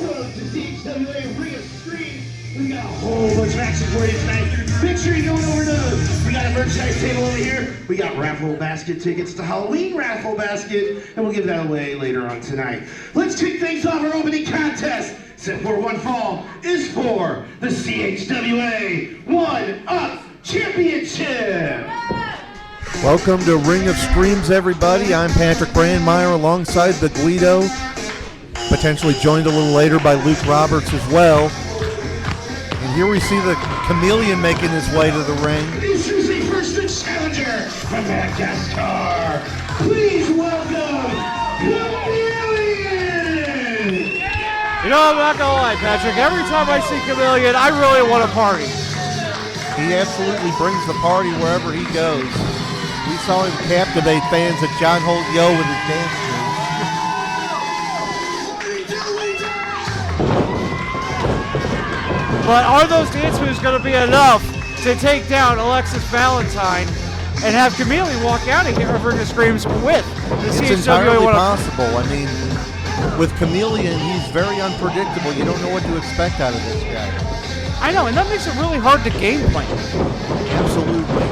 Welcome to CHWA Ring of Screams. We got a whole bunch of action for you tonight. Make sure you're going over to, we got a merchandise table over here. We got raffle basket tickets to Halloween raffle basket, and we'll give that away later on tonight. Let's kick things off our opening contest. Set for one fall is for the CHWA 1-Up Championship. Welcome to Ring of Screams, everybody. I'm Patrick Brandmeier alongside the Guido, potentially joined a little later by Luke Roberts as well. And here we see the Chameleon making his way to the ring. Introduce the first challenger from Madagascar. Please welcome Chameleon. You know, I'm not gonna lie, Patrick. Every time I see Chameleon, I really want to party. He absolutely brings the party wherever he goes. We saw him captivate fans at Jalon with his dance moves. But are those dance moves going to be enough to take down Alexis Valentine and have Chameleon walk out of here of Ring of Screams with the CHWA? It's entirely possible. I mean, with Chameleon, he's very unpredictable. You don't know what to expect out of this guy. I know, and that makes it really hard to game plan. Absolutely.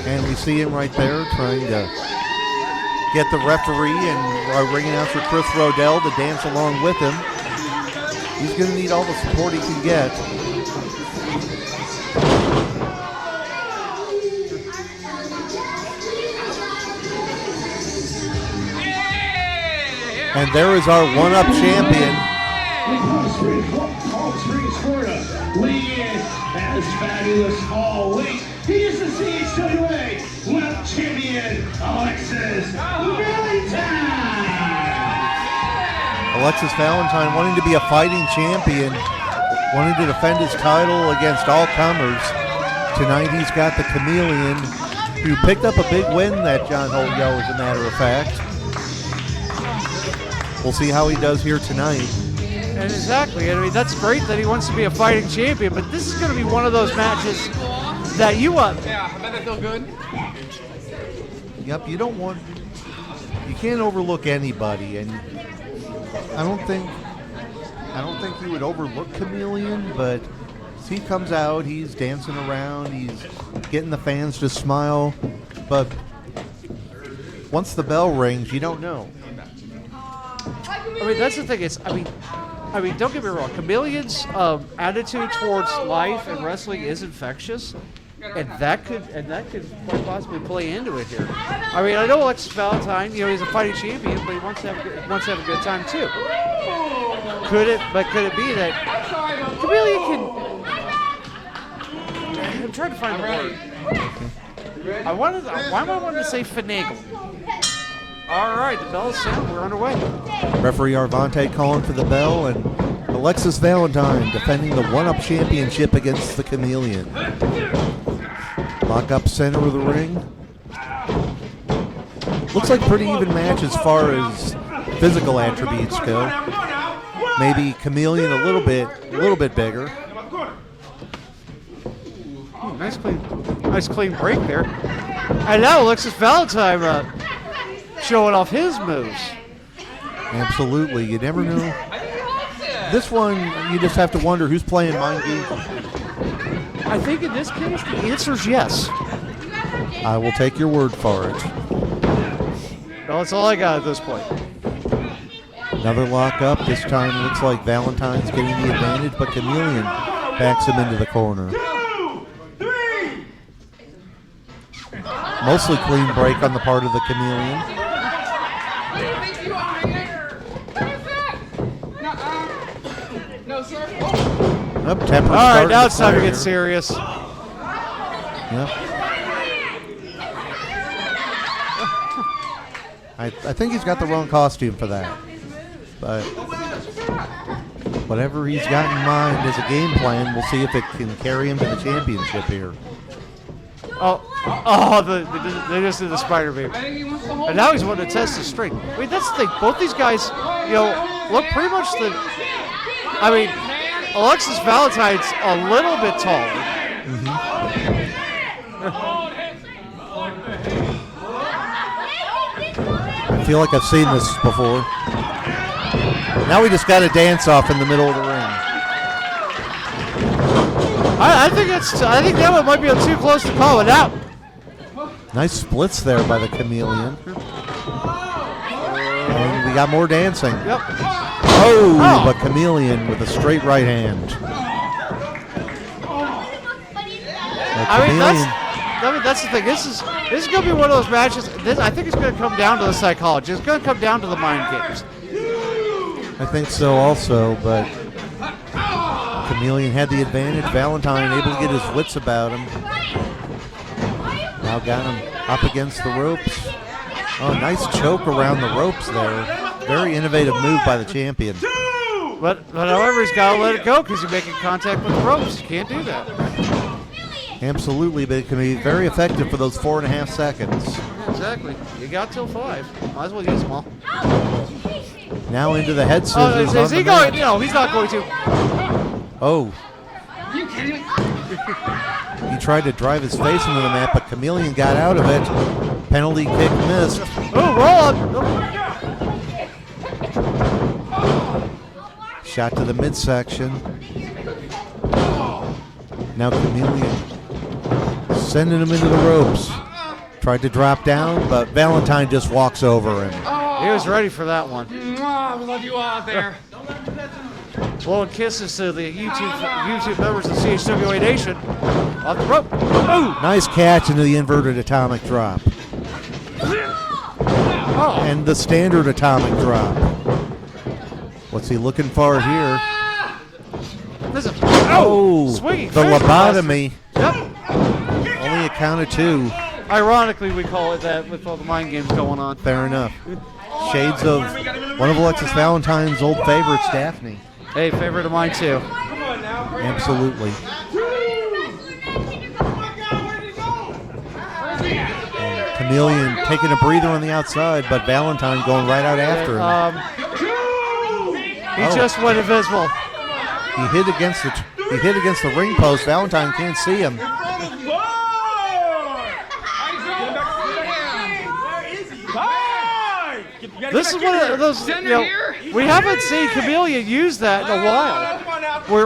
And we see him right there trying to get the referee and ring announcer Chris Rodell to dance along with him. He's going to need all the support he can get. And there is our one-up champion. Weighing in as fabulous always. He is the CHWA World Champion, Alexis Valentine. Alexis Valentine wanting to be a fighting champion, wanting to defend his title against all comers. Tonight he's got the Chameleon, who picked up a big win that Jalon, as a matter of fact. We'll see how he does here tonight. And exactly. I mean, that's great that he wants to be a fighting champion, but this is going to be one of those matches that you Yeah, I bet that feel good. Yep, you can't overlook anybody, and I don't think you would overlook Chameleon, but as he comes out, he's dancing around, he's getting the fans to smile, but once the bell rings, you don't know. I mean, that's the thing. I mean, don't get me wrong. Chameleon's attitude towards life and wrestling is infectious, and that could quite possibly play into it here. I mean, I know Alexis Valentine, he's a fighting champion, but he wants to have a good time too. Could it be that Chameleon can? I'm trying to find the word. Why am I wanting to say finagle? All right, the bell is sound. We're underway. Referee Arvante calling for the bell, and Alexis Valentine defending the one-up championship against the Chameleon. Lock up center of the ring. Looks like a pretty even match as far as physical attributes go. Maybe Chameleon a little bit bigger. Ooh, nice clean break there. And now Alexis Valentine showing off his moves. Absolutely. You never know. This one, you just have to wonder who's playing mind games. I think in this case, the answer is yes. I will take your word for it. Well, that's all I got at this point. Another lock up. This time looks like Valentine's getting the advantage, but Chameleon backs him into the corner. 2, 3. Mostly clean break on the part of the Chameleon. No, sir. Up, temper. All right, now it's time to get serious. Yep. I think he's got the wrong costume for that. But whatever he's got in mind as a game plan, we'll see if it can carry him to the championship here. They just did the spider baby. And now he's wanting to test his strength. I mean, that's the thing. Both these guys, look pretty much Alexis Valentine's a little bit taller. I feel like I've seen this before. Now we just got a dance off in the middle of the ring. I think that one might be too close to call it out. Nice splits there by the Chameleon. And we got more dancing. Yep. Oh, but Chameleon with a straight right hand. That's the thing. This is going to be one of those matches. I think it's going to come down to the psychology. It's going to come down to the mind games. I think so also, but Chameleon had the advantage. Valentine able to get his wits about him. Now got him up against the ropes. Oh, nice choke around the ropes there. Very innovative move by the champion. But however, he's got to let it go because he's making contact with the ropes. You can't do that. Absolutely, but it can be very effective for those 4.5 seconds. Exactly. You got till 5. Might as well use them all. Now into the head scissors. Is he going? No, he's not going to. Oh. Are you kidding me? He tried to drive his face into the mat, but Chameleon got out of it. Penalty kick missed. Oh, roll up. Shot to the midsection. Now Chameleon sending him into the ropes. Tried to drop down, but Valentine just walks over him. He was ready for that one. I love you all out there. Blowing kisses to the YouTube members of CHWA Nation. Off the rope. Oh! Nice catch into the inverted atomic drop. Oh. And the standard atomic drop. What's he looking for here? Listen. Oh, Swinging the face lobotomy. Yep. Only a count of 2. Ironically, we call it that with all the mind games going on. Fair enough. Shades of one of Alexis Valentine's old favorites, Daphne. Hey, favorite of mine too. Absolutely. And Chameleon taking a breather on the outside, but Valentine going right out after him. He just went invisible. He hit against the ring post. Valentine can't see him. This is one of those, we haven't seen Chameleon use that in a while,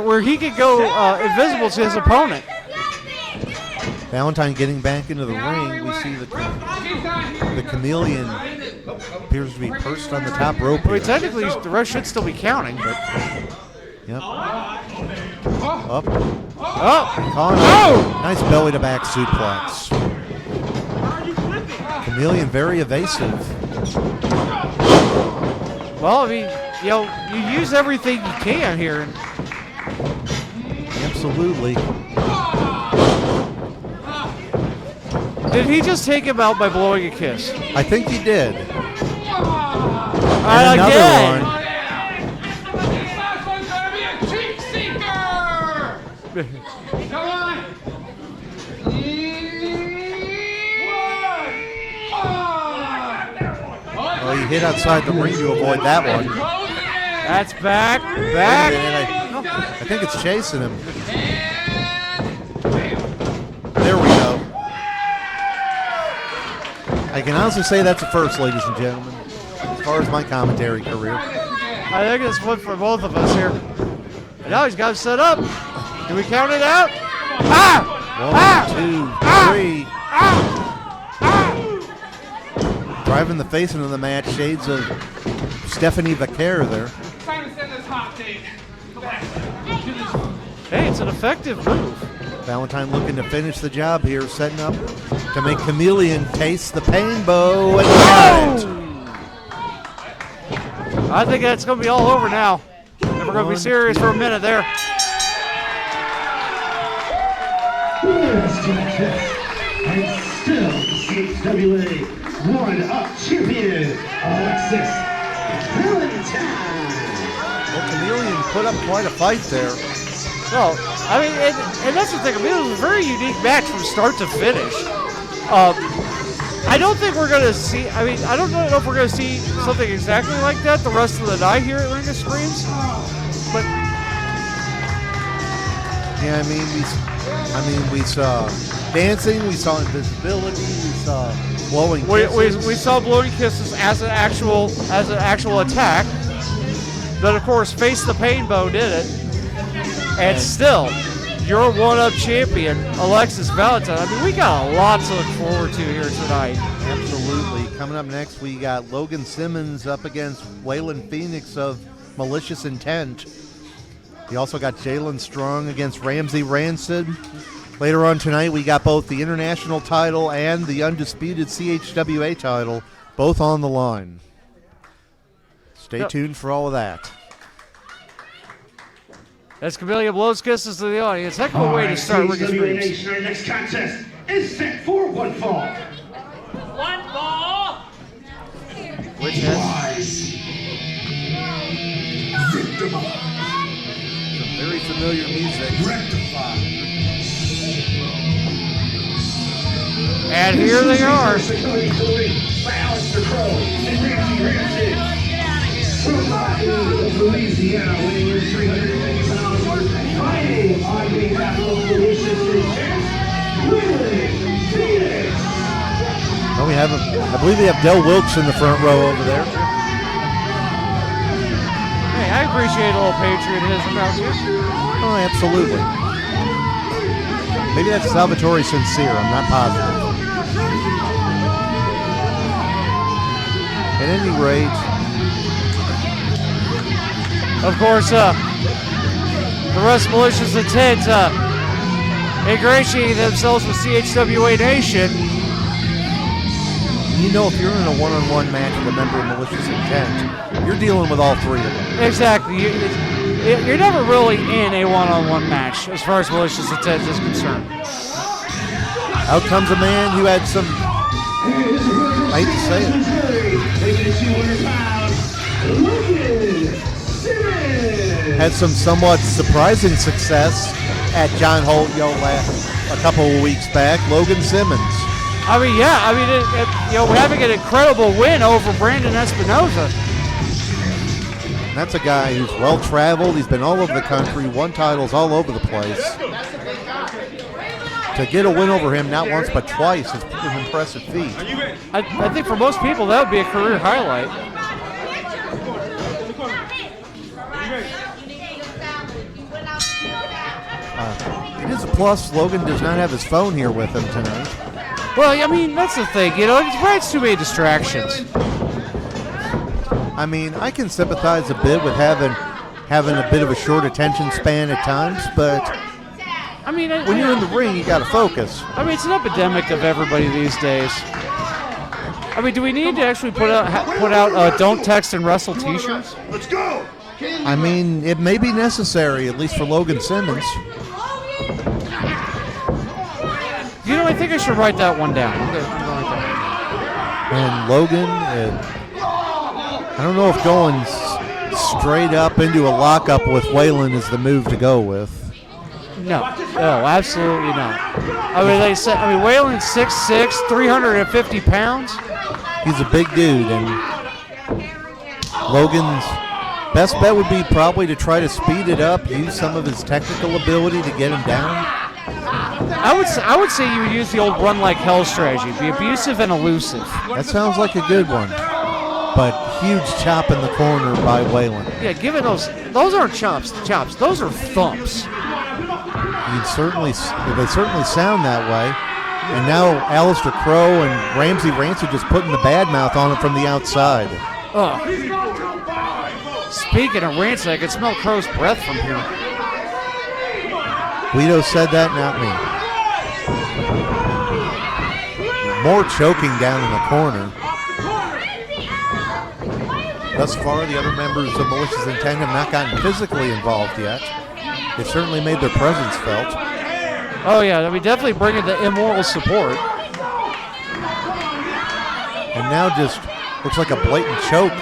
where he could go invisible to his opponent. Valentine getting back into the ring. We see the Chameleon appears to be perched on the top rope. I mean, technically, the ref should still be counting, but... Yep. Up. Oh! Connor. Oh! Nice belly to back suplex. Chameleon very evasive. Well, I mean, you use everything you can here. Absolutely. Did he just take him out by blowing a kiss? I think he did. And another one. Come on! Oh, he hit outside the ring to avoid that one. That's back. I think it's chasing him. There we go. I can honestly say that's a first, ladies and gentlemen, as far as my commentary career. I think it's one for both of us here. And now he's got him set up. Can we count it out? One, 2, 3. Driving the face into the match, shades of Stephanie Vaquer there. Time to send this hot take. Hey, it's an effective move. Valentine looking to finish the job here, setting up to make Chameleon taste the pain bow, and got it. I think that's going to be all over now. And we're going to be serious for a minute there. And still CHWA 1-up champion, Alexis Valentine. Well, Chameleon put up quite a fight there. Well, I mean, and that's the thing. I mean, it was a very unique match from start to finish. I don't think we're going to see, I mean, I don't know if we're going to see something exactly like that the rest of the night here at Ring of Screams. But yeah, we saw dancing, we saw invisibility, we saw blowing kisses. we saw blowing kisses as an actual attack. But of course, Face the Painbow did it. And still, your one-up champion, Alexis Valentine. I mean, we got a lot to look forward to here tonight. Absolutely. Coming up next, we got Logan Simmons up against Waylon Phoenix of Malicious Intent. We also got Jalon Strong against Ramsey Rancid. Later on tonight, we got both the international title and the undisputed CHWA title, both on the line. Stay tuned for all of that. As Chameleon blows kisses to the audience, heck of a way to start Ricky CHWA Streams. Nation, our next contest is set for one fall. One ball. Which has Rise. Victimize. Some very familiar music. Rectify. And here they are. By Alister and Rancid. From Louisiana, weighing in 350 pounds, fighting on behalf of Malicious Intent, Waylon Phoenix. Oh, I believe we have Del Wilkes in the front row over there. Hey, I appreciate a little patriotism out here. Oh, absolutely. Maybe that's Salvatore Sincere. I'm not positive. At any rate, Of course, the rest of Malicious Intent ingratiating themselves with CHWA Nation. you know, if you're in a one-on-one match with a member of Malicious Intent, you're dealing with all three of them. Exactly. You're never really in a one-on-one match as far as Malicious Intent is concerned. Out comes a man who had some, I hate to say it, had some somewhat surprising success at John Holt a couple of weeks back. Logan Simmons. I mean, yeah. I mean, having an incredible win over Brandon Espinoza. That's a guy who's well-traveled. He's been all over the country, won titles all over the place. To get a win over him not once but twice is an impressive feat. I think for most people that would be a career highlight. It is a plus. Logan does not have his phone here with him tonight. Well, I mean, that's the thing. It's too many distractions. I mean, I can sympathize a bit with having a bit of a short attention span at times, but I mean, when you're in the ring, you got to focus. I mean, it's an epidemic of everybody these days. I mean, do we need to actually put out "Don't Text and Wrestle" T-shirts? Let's go! I mean, it may be necessary, at least for Logan Simmons. You know, I think I should write that one down. And Logan, I don't know if going straight up into a lockup with Waylon is the move to go with. No, absolutely not. I mean, Waylon's 6'6", 350 pounds. He's a big dude, and Logan's best bet would be probably to try to speed it up, use some of his technical ability to get him down. I would say you would use the old run like hell strategy, be abusive and elusive. That sounds like a good one, but huge chop in the corner by Waylon. Yeah, given those aren't chops, those are thumps. They certainly sound that way. And now Alister Crow and Ramsey Rancid just putting the bad mouth on him from the outside. Oh. Speaking of Rancid, I can smell Crow's breath from here. Guido said that, not me. More choking down in the corner. Thus far, the other members of Malicious Intent have not gotten physically involved yet. They've certainly made their presence felt. Oh yeah, I mean, definitely bringing the immoral support. And now just looks like a blatant choke.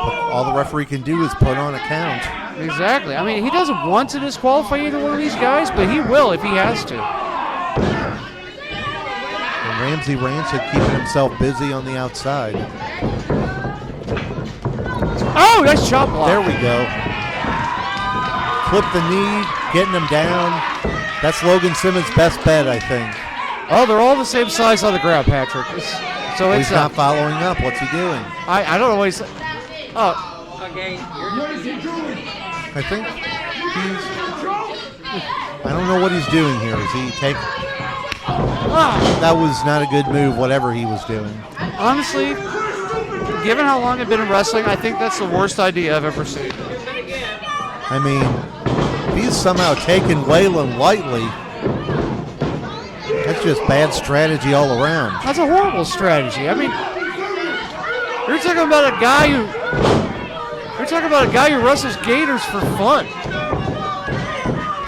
But all the referee can do is put on a count. Exactly. I mean, he doesn't want to disqualify either one of these guys, but he will if he has to. And Ramsey Rancid keeping himself busy on the outside. Oh, nice chop block. There we go. Flip the knee, getting him down. That's Logan Simmons' best bet, I think. Oh, they're all the same size on the ground, Patrick. He's not following up. What's he doing? I don't know what he's... Oh, Okay. I think I don't know what he's doing here. Is he take? That was not a good move, whatever he was doing. honestly, given how long I've been in wrestling, I think that's the worst idea I've ever seen. I mean, if he's somehow taking Waylon lightly, that's just bad strategy all around. That's a horrible strategy. I mean, you're talking about a guy who wrestles gators for fun.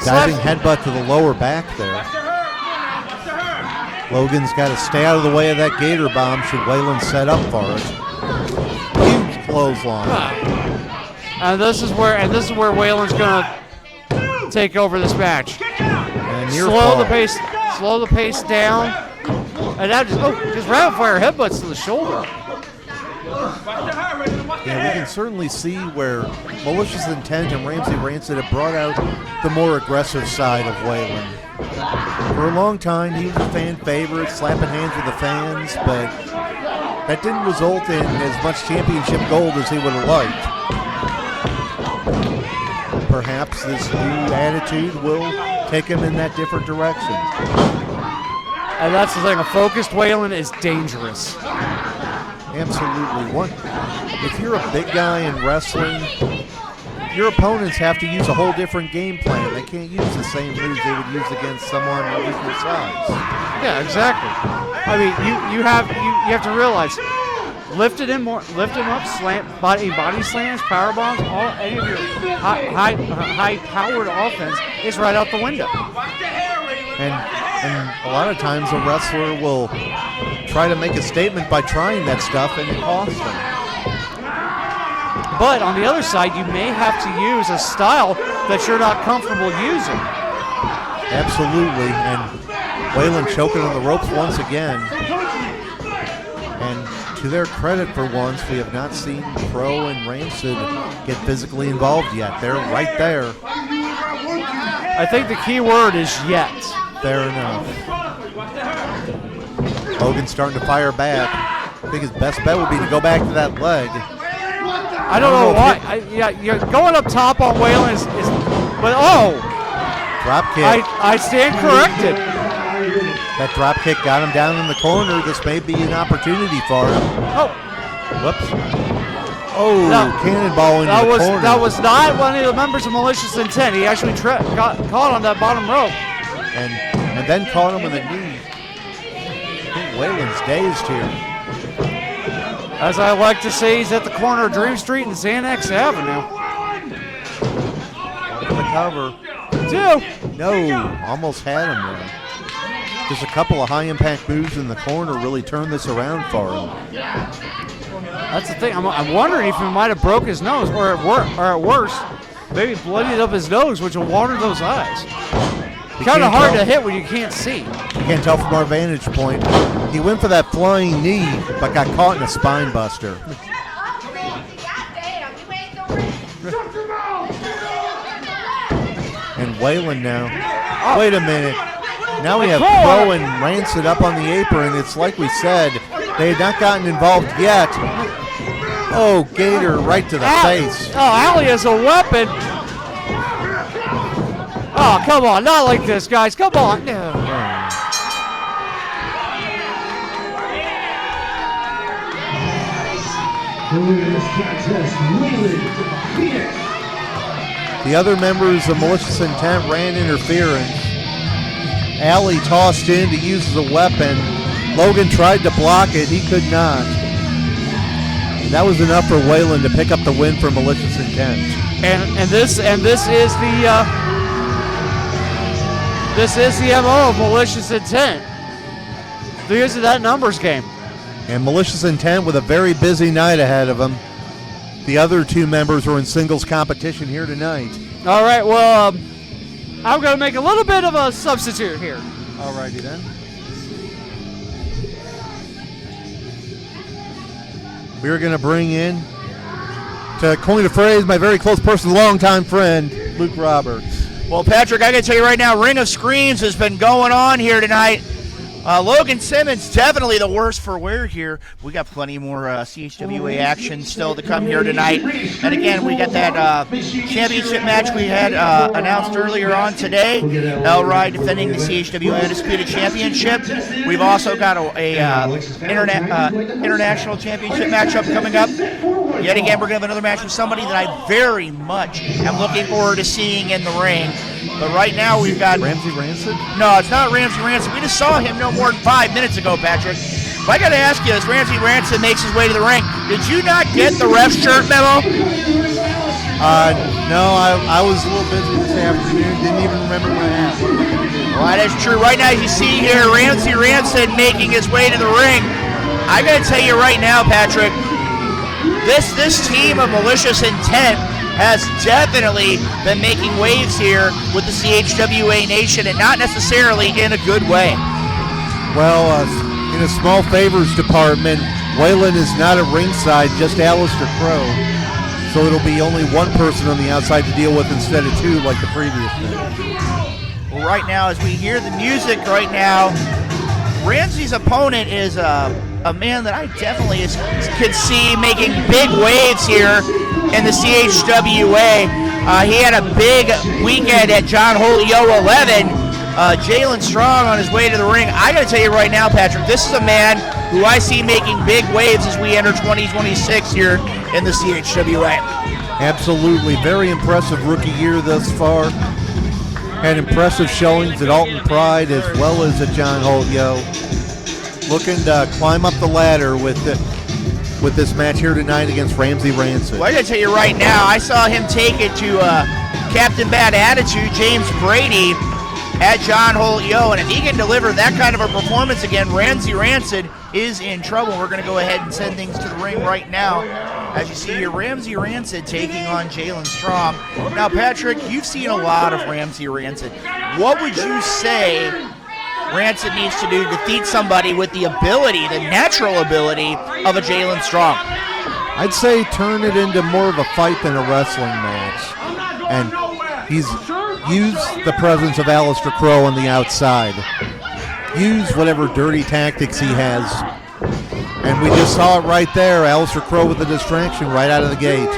Diving headbutt to the lower back there. Logan's got to stay out of the way of that gator bomb should Waylon set up for it. Huge clothesline. And this is where Waylon's gonna take over this match. And near Slow fall. the pace down. And that just rapid fire headbutts to the shoulder. Yeah, we can certainly see where Malicious Intent and Ramsey Rancid have brought out the more aggressive side of Waylon. For a long time, he was a fan favorite, slapping hands with the fans, but that didn't result in as much championship gold as he would have liked. Perhaps this new attitude will take him in that different direction. And that's the thing, a focused Waylon is dangerous. Absolutely. If you're a big guy in wrestling, your opponents have to use a whole different game plan. They can't use the same moves they would use against someone of equal size. Yeah, exactly. I mean, you have to realize, lift him up, slam, body slams, power bombs, any of your high powered offense is right out the window. And a lot of times a wrestler will try to make a statement by trying that stuff, and it costs them. But on the other side, you may have to use a style that you're not comfortable using. Absolutely, and Waylon choking on the ropes once again. And to their credit, for once, we have not seen Pro and Rancid get physically involved yet. They're right there. I think the key word is yet. Fair enough. Logan's starting to fire back. I think his best bet would be to go back to that leg. I don't know why. You're going up top on Waylon but drop kick. I stand corrected. That drop kick got him down in the corner. This may be an opportunity for him. Oh, whoops. Oh, no. Cannonball into the corner. That was not one of the members of Malicious Intent. He actually got caught on that bottom rope. And then caught him with a knee. I think Waylon's dazed here. As I like to say, he's at the corner of Dream Street and Xanax Avenue. On the cover. Two. No, almost had him there. Just a couple of high-impact moves in the corner really turned this around for him. That's the thing. I'm wondering if he might have broke his nose, or at worst, maybe bloodied up his nose, which will water those eyes. Kind of hard to hit when you can't see. You can't tell from our vantage point. He went for that flying knee, but got caught in a spine buster. And Waylon now. Wait a minute. Now we have Pro and Rancid up on the apron. It's like we said, they had not gotten involved yet. Oh, Gator right to the face. Oh, Allie is a weapon. Oh, come on. Not like this, guys. Come on. No. The other members of Malicious Intent ran interference. Allie tossed in to use as a weapon. Logan tried to block it. He could not. That was enough for Waylon to pick up the win for Malicious Intent. And this is the MO of Malicious Intent. The use of that numbers game. And Malicious Intent with a very busy night ahead of them. The other two members were in singles competition here tonight. All right, well, I'm going to make a little bit of a substitute here. All righty then. We're going to bring in, to coin a phrase, my very close person, longtime friend, Luke Roberts. Well, Patrick, I got to tell you right now, Ring of Screams has been going on here tonight. Logan Simmons, definitely the worst for wear here. We got plenty more CHWA action still to come here tonight. And again, we got that championship match we had announced earlier on today. Elrod defending the CHWA Undisputed Championship. We've also got a international championship matchup coming up. Yet again, we're going to have another match with somebody that I very much am looking forward to seeing in the ring. But right now we've got... Ramsey Rancid? No, it's not Ramsey Rancid. We just saw him no more than 5 minutes ago, Patrick. But I got to ask you, as Ramsey Rancid makes his way to the ring, did you not get the ref shirt memo? No, I was a little busy this afternoon. Didn't even remember my hat. Well, that is true. Right now, as you see here, Ramsey Rancid making his way to the ring. I got to tell you right now, Patrick, this team of Malicious Intent has definitely been making waves here with the CHWA Nation, and not necessarily in a good way. Well, in a small favors department, Waylon is not at ringside, just Alister Crow. So it'll be only one person on the outside to deal with instead of two like the previous match. Well, right now, as we hear the music right now, Ramsey's opponent is a man that I definitely could see making big waves here in the CHWA. He had a big weekend at John Holt Yo 11. Jalon Strong on his way to the ring. I got to tell you right now, Patrick, this is a man who I see making big waves as we enter 2026 here in the CHWA. Absolutely. Very impressive rookie year thus far. Had impressive showings at Alton Pride as well as at John Holt Yo. Looking to climb up the ladder with this match here tonight against Ramsey Rancid. Well, I gotta tell you right now, I saw him take it to Captain Bad Attitude, James Brady, at John Holt Yo, and if he can deliver that kind of a performance again, Ramsey Rancid is in trouble. We're gonna go ahead and send things to the ring right now. As you see here, Ramsey Rancid taking on Jalon Strong. Now, Patrick, you've seen a lot of Ramsey Rancid. What would you say Rancid needs to do to defeat somebody with the ability, the natural ability of a Jalon Strong? I'd say turn it into more of a fight than a wrestling match. And he's used the presence of Alister Crow on the outside. Use whatever dirty tactics he has. And we just saw it right there, Alister Crow with the distraction right out of the gate.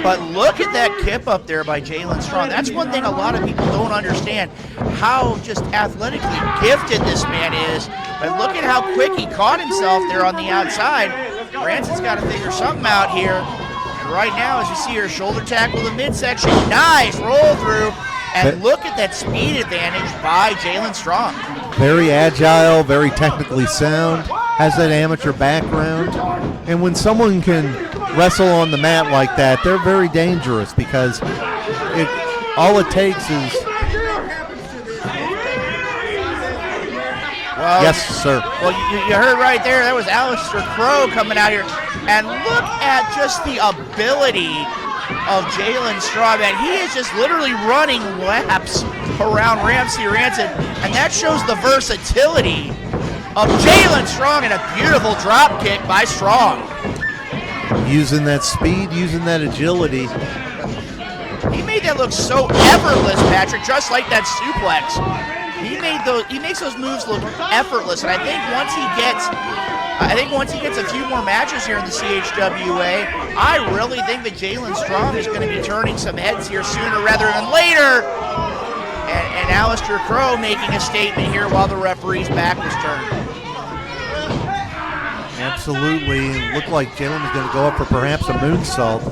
But look at that kip up there by Jalon Strong. That's one thing a lot of people don't understand, how just athletically gifted this man is. But look at how quick he caught himself there on the outside. Rancid's got to figure something out here. And right now, as you see here, shoulder tackle the midsection. Nice roll through. And look at that speed advantage by Jalon Strong. Very agile, very technically sound, has that amateur background. And when someone can wrestle on the mat like that, they're very dangerous because all it takes is... Well, yes, sir. Well, you heard right there, that was Alister Crow coming out here. And look at just the ability of Jalon Strong, and he is just literally running laps around Ramsey Rancid, and that shows the versatility of Jalon Strong, and a beautiful drop kick by Strong. Using that speed, using that agility. He made that look so effortless, Patrick, just like that suplex. He makes those moves look effortless, and I think once he gets a few more matches here in the CHWA, I really think that Jalon Strong is going to be turning some heads here sooner rather than later. And Alister Crow making a statement here while the referee's back was turned. Absolutely. It looked like Jalon was going to go up for perhaps a moonsault.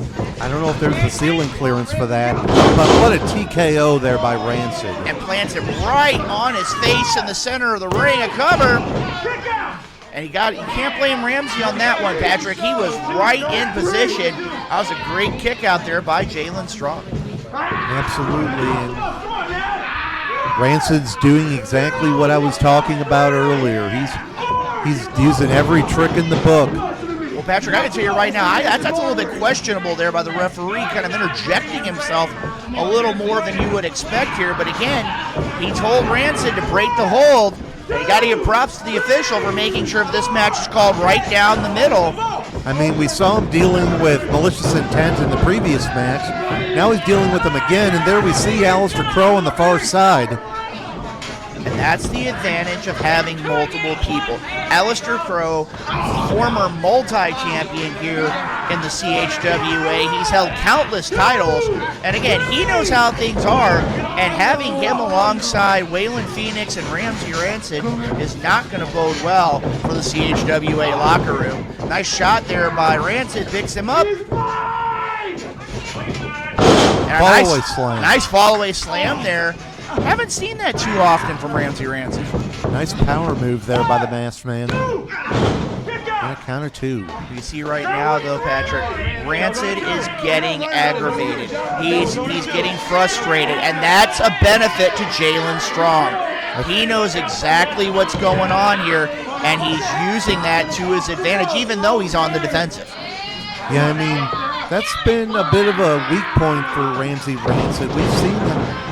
I don't know if there's the ceiling clearance for that. But what a TKO there by Rancid. And plants it right on his face in the center of the ring, a cover. And you can't blame Ramsey on that one, Patrick. He was right in position. That was a great kick out there by Jalon Strong. Absolutely. And Rancid's doing exactly what I was talking about earlier. He's using every trick in the book. Well, Patrick, I can tell you right now, that's a little bit questionable there by the referee, kind of interjecting himself a little more than you would expect here. But again, he told Rancid to break the hold. You got to give props to the official for making sure this match is called right down the middle. I mean, we saw him dealing with Malicious Intent in the previous match. Now he's dealing with them again, and there we see Alister Crow on the far side. And that's the advantage of having multiple people. Alister Crow, former multi-champion here in the CHWA. He's held countless titles. And again, he knows how things are. And having him alongside Waylon Phoenix and Ramsey Rancid is not going to bode well for the CHWA locker room. Nice shot there by Rancid, picks him up. Follow-away slam. Nice follow-away slam there. Haven't seen that too often from Ramsey Rancid. Nice power move there by the masked man. And a counter 2. You see right now, though, Patrick, Rancid is getting aggravated. He's getting frustrated, and that's a benefit to Jalon Strong. He knows exactly what's going on here, and he's using that to his advantage, even though he's on the defensive. Yeah, I mean, that's been a bit of a weak point for Ramsey Rancid. We've seen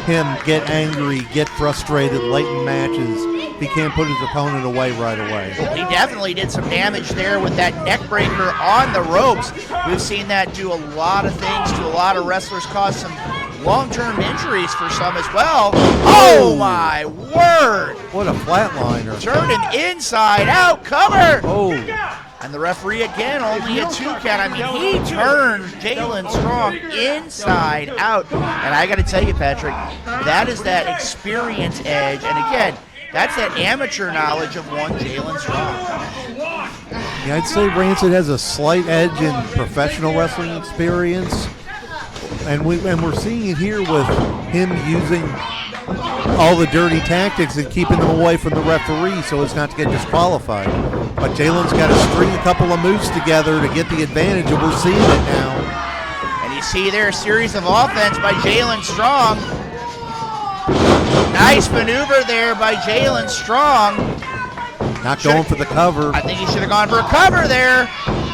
him get angry, get frustrated late in matches. He can't put his opponent away right away. He definitely did some damage there with that neck breaker on the ropes. We've seen that do a lot of things to a lot of wrestlers, cause some long-term injuries for some as well. Oh my word! What a flatliner. Turned him inside out, cover! Oh. And the referee again, only a 2 count. I mean, he turned Jalon Strong inside out. And I got to tell you, Patrick, that is that experience edge. And again, that's that amateur knowledge of one Jalon Strong. Yeah, I'd say Rancid has a slight edge in professional wrestling experience. And we're seeing it here with him using all the dirty tactics and keeping them away from the referee so as not to get disqualified. But Jalon's got to string a couple of moves together to get the advantage, and we're seeing it now. And you see there a series of offense by Jalon Strong. Nice maneuver there by Jalon Strong. Not going for the cover. I think he should have gone for a cover there,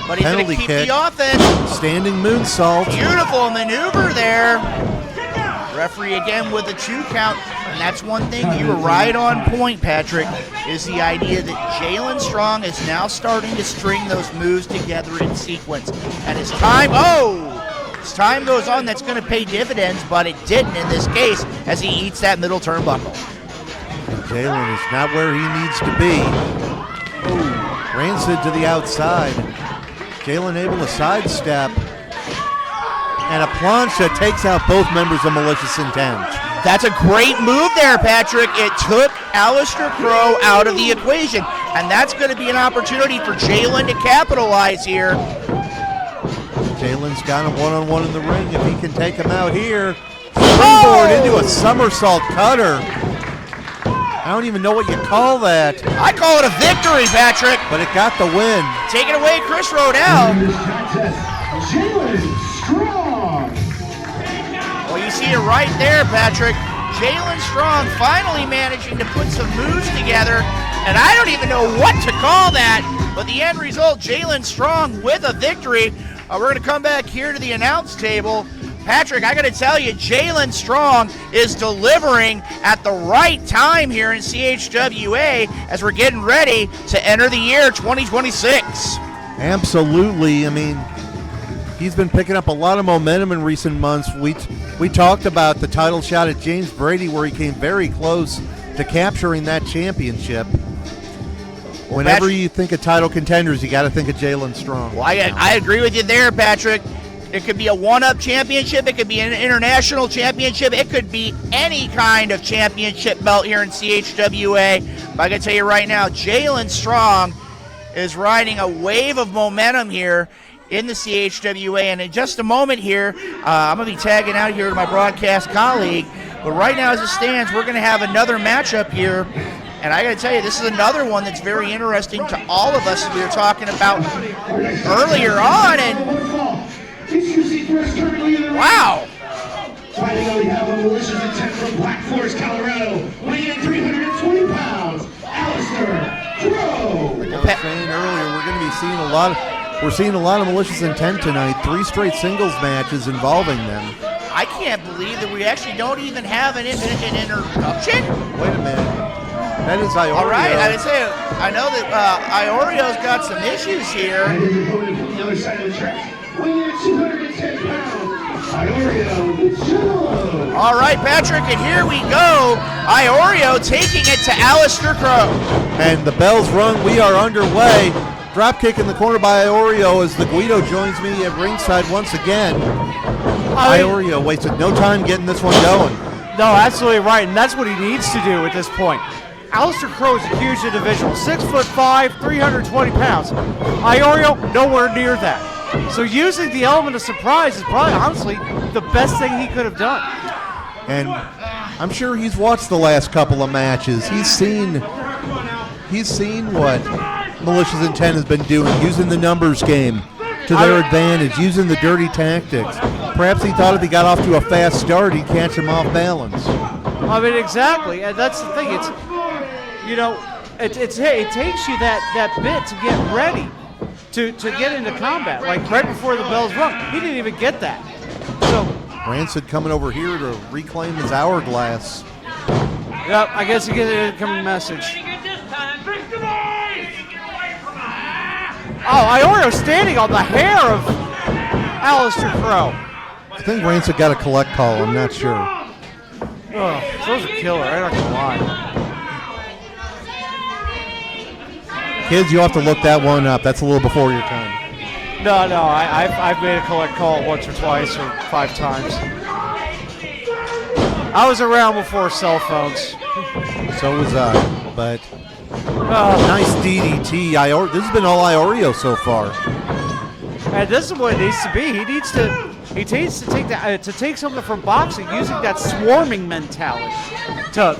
but he's going to keep the offense. Standing moonsault. Beautiful maneuver there. Referee again with a 2 count, and that's one thing you were right on point, Patrick, is the idea that Jalon Strong is now starting to string those moves together in sequence. And as time goes on, that's going to pay dividends, but it didn't in this case as he eats that middle turnbuckle. Jalon is not where he needs to be. Oh, Rancid to the outside. Jalon able to sidestep. And a plancha takes out both members of Malicious Intent. That's a great move there, Patrick. It took Alister Crow out of the equation. And that's going to be an opportunity for Jalon to capitalize here. Jalon's got him one-on-one in the ring. If he can take him out here. Springboard into a somersault cutter. I don't even know what you call that. I call it a victory, Patrick. But it got the win. Take it away, Chris Rodell. Jalon Strong. Well, you see it right there, Patrick. Jalon Strong finally managing to put some moves together. And I don't even know what to call that. But the end result, Jalon Strong with a victory. We're going to come back here to the announce table. Patrick, I got to tell you, Jalon Strong is delivering at the right time here in CHWA as we're getting ready to enter the year 2026. Absolutely. I mean, he's been picking up a lot of momentum in recent months. We talked about the title shot at James Brady where he came very close to capturing that championship. Whenever you think of title contenders, you got to think of Jalon Strong. Well, I agree with you there, Patrick. It could be a one-up championship. It could be an international championship. It could be any kind of championship belt here in CHWA. But I can tell you right now, Jalon Strong is riding a wave of momentum here in the CHWA. And in just a moment here, I'm going to be tagging out here to my broadcast colleague. But right now as it stands, we're going to have another matchup here. And I got to tell you, this is another one that's very interesting to all of us as we were talking about earlier on. And wow. Fighting on behalf of Malicious Intent from Black Forest, Colorado, weighing in 320 pounds, Alister Crow. Like I was saying earlier, we're going to be seeing a lot of Malicious Intent tonight. 3 straight singles matches involving them. I can't believe that we actually don't even have an introduction. Wait a minute. That is Iorio. All right, I would say I know that Iorio's got some issues here. And his opponent from the other side of the track, weighing in 210 pounds, Iorio with Juggalo. All right, Patrick, and here we go. Iorio taking it to Alister Crow. And the bell's rung. We are underway. Drop kick in the corner by Iorio as the Guido joins me at ringside once again. Iorio wasted no time getting this one going. No, absolutely right, and that's what he needs to do at this point. Alister Crow is a huge individual, 6'5", 320 pounds. Iorio, nowhere near that. So using the element of surprise is probably, honestly, the best thing he could have done. And I'm sure he's watched the last couple of matches. He's seen what Malicious Intent has been doing, using the numbers game to their advantage, using the dirty tactics. Perhaps he thought if he got off to a fast start, he'd catch him off balance. I mean, exactly, and that's the thing. It's, you know, it takes you that bit to get ready to get into combat. Like right before the bell's rung, he didn't even get that. So Rancid coming over here to reclaim his hourglass. yep, I guess he gets an incoming message. Oh, Iorio standing on the hair of Alister Crow. I think Rancid got a collect call. I'm not sure. Oh, those are killer. I'm not gonna lie. Kids, you have to look that one up. That's a little before your time. No, I've made a collect call once or twice or 5 times. I was around before cell phones. So was I, but nice DDT. This has been all Iorio so far. And this is what it needs to be. He needs to take that to take something from boxing, using that swarming mentality to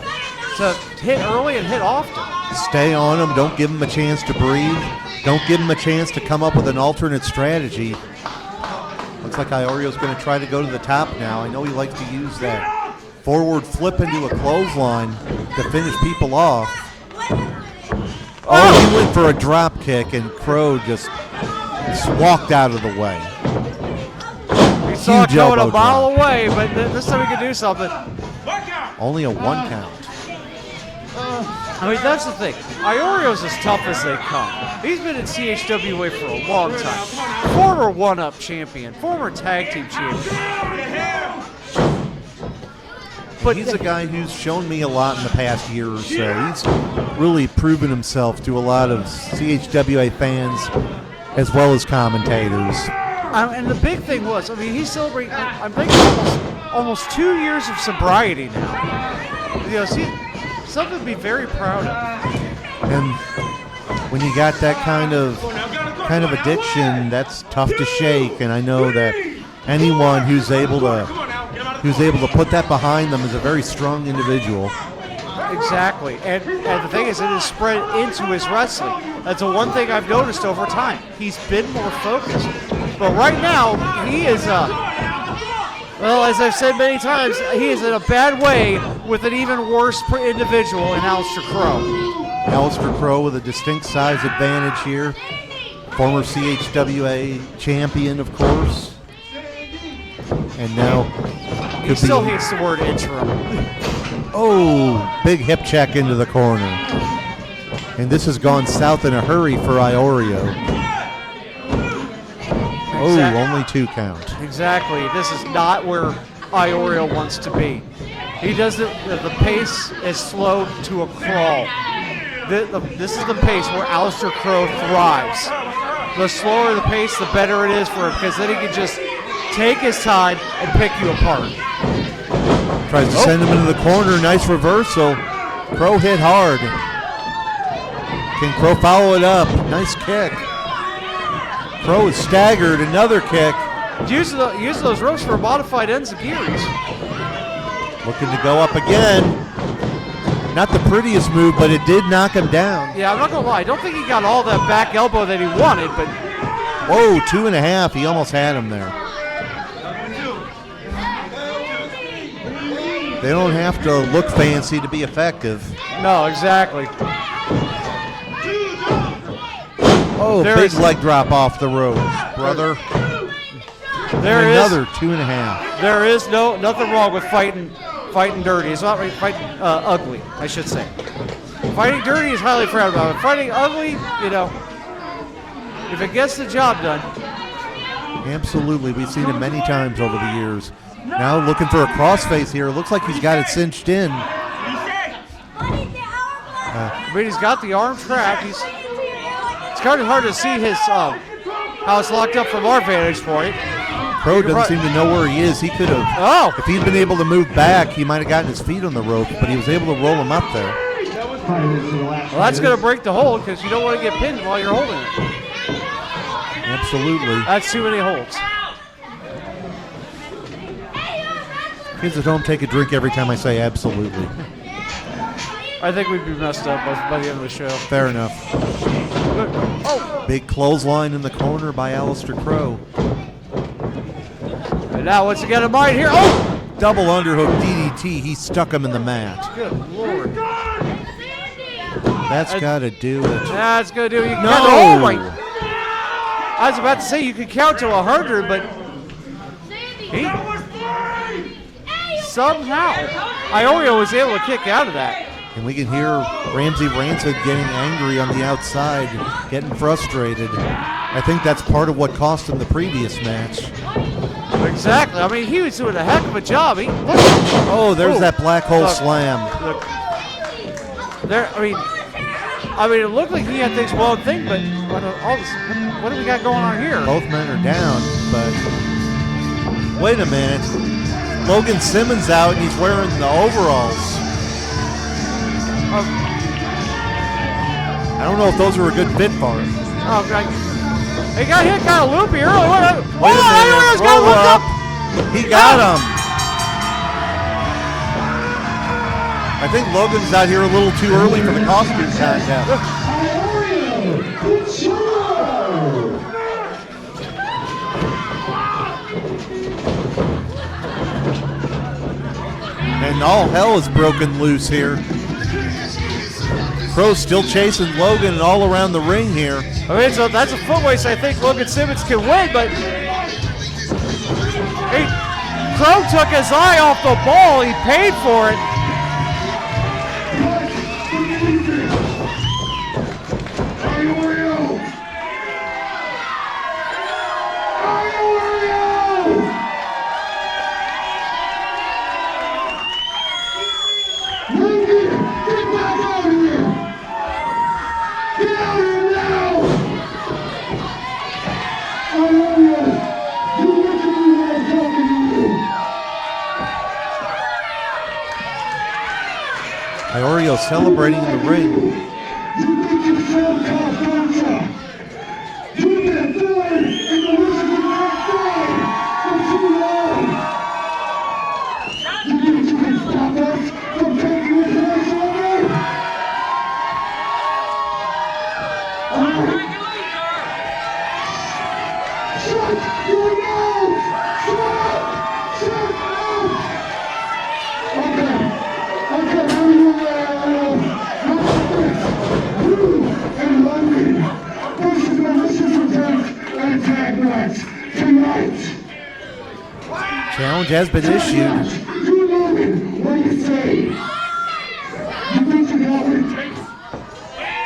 hit early and hit often. Stay on him. Don't give him a chance to breathe. Don't give him a chance to come up with an alternate strategy. Looks like Iorio's going to try to go to the top now. I know he likes to use that forward flip into a clothesline to finish people off. Oh, he went for a drop kick, and Crow just walked out of the way. We saw it Huge going a elbow mile drop. away, but this time we can do something. Only a 1 count. I mean, that's the thing. Iorio's as tough as they come. He's been in CHWA for a long time. Former one-up champion, former tag team champion. But he's a guy who's shown me a lot in the past year or so. He's really proven himself to a lot of CHWA fans as well as commentators. And the big thing was, I mean, he's celebrating, I'm thinking almost 2 years of sobriety now. You know, something to be very proud of. And when you got that kind of addiction, that's tough to shake. And I know that anyone who's able to put that behind them is a very strong individual. Exactly, and the thing is, it has spread into his wrestling. That's the one thing I've noticed over time. He's been more focused, but right now he is well, as I've said many times, he is in a bad way with an even worse individual in Alister Crow. Alister Crow with a distinct size advantage here. Former CHWA champion, of course. And now he still hates the word interim. Oh, big hip check into the corner. And this has gone south in a hurry for Iorio. Oh, only 2 count. Exactly. This is not where Iorio wants to be. He does the pace is slowed to a crawl. This is the pace where Alister Crow thrives. The slower the pace, the better it is for him, because then he can just take his time and pick you apart. Tries to send him into the corner. Nice reversal. Crow hit hard. Can Crow follow it up? Nice kick. Crow is staggered. Another kick. Use those ropes for modified ends of gears. Looking to go up again. Not the prettiest move, but it did knock him down. Yeah, I'm not going to lie. I don't think he got all that back elbow that he wanted, but... Whoa, 2.5. He almost had him there. They don't have to look fancy to be effective. No, exactly. Oh, big leg drop off the ropes, brother. There another 2.5. There is nothing wrong with fighting dirty. It's not fighting ugly, I should say. Fighting dirty is highly frowned upon. Fighting ugly, you know, if it gets the job done. Absolutely. We've seen him many times over the years. Now looking for a crossface here. Looks like he's got it cinched in. I mean, he's got the arm trapped. It's kind of hard to see his how it's locked up from our vantage point. Crow doesn't seem to know where he is. He could have. Oh! If he'd been able to move back, he might have gotten his feet on the rope, but he was able to roll him up there. Well, that's going to break the hold because you don't want to get pinned while you're holding it. Absolutely. That's too many holds. Kids at home take a drink every time I say absolutely. I think we'd be messed up by the end of the show. Fair enough. Oh! Big clothesline in the corner by Alister Crow. And now once again a mind here. Oh! Double underhook DDT. He stuck him in the mat. Good Lord. That's got to do it. That's going to do it. You can No! count, oh my. I was about to say you could count to 100, but he somehow Iorio was able to kick out of that. And we can hear Ramsey Rancid getting angry on the outside, getting frustrated. I think that's part of what cost him the previous match. Exactly. I mean, he was doing a heck of a job. Oh, there's that black hole slam. Look. There. I mean, it looked like he had things well think, but what do we got going on here? Both men are down, but wait a minute. Logan Simmons out, and he's wearing the overalls. I don't know if those were a good fit for him. Oh, God. He got hit kind of loopy early. Wait a minute. Iorio's got Roll looked up. He got him. I think Logan's out here a little too early for the costume contest. And all hell is broken loose here. Crow's still chasing Logan and all around the ring here. I mean, so that's a foot race I think Logan Simmons can win, but Crow took his eye off the ball. He paid for it. Iorio celebrating in the ring. Challenge has been issued.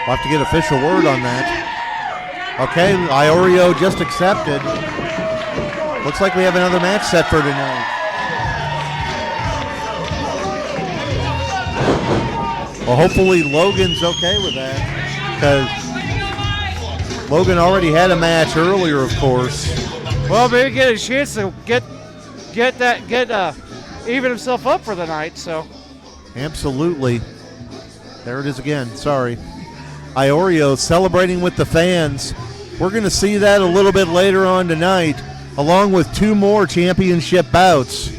We'll have to get official word on that. Okay, Iorio just accepted. Looks like we have another match set for tonight. Well, hopefully Logan's okay with that, because Logan already had a match earlier, of course. Well, maybe get a chance to get even himself up for the night. So absolutely. There it is again. Sorry. Iorio celebrating with the fans. We're going to see that a little bit later on tonight, along with two more championship bouts.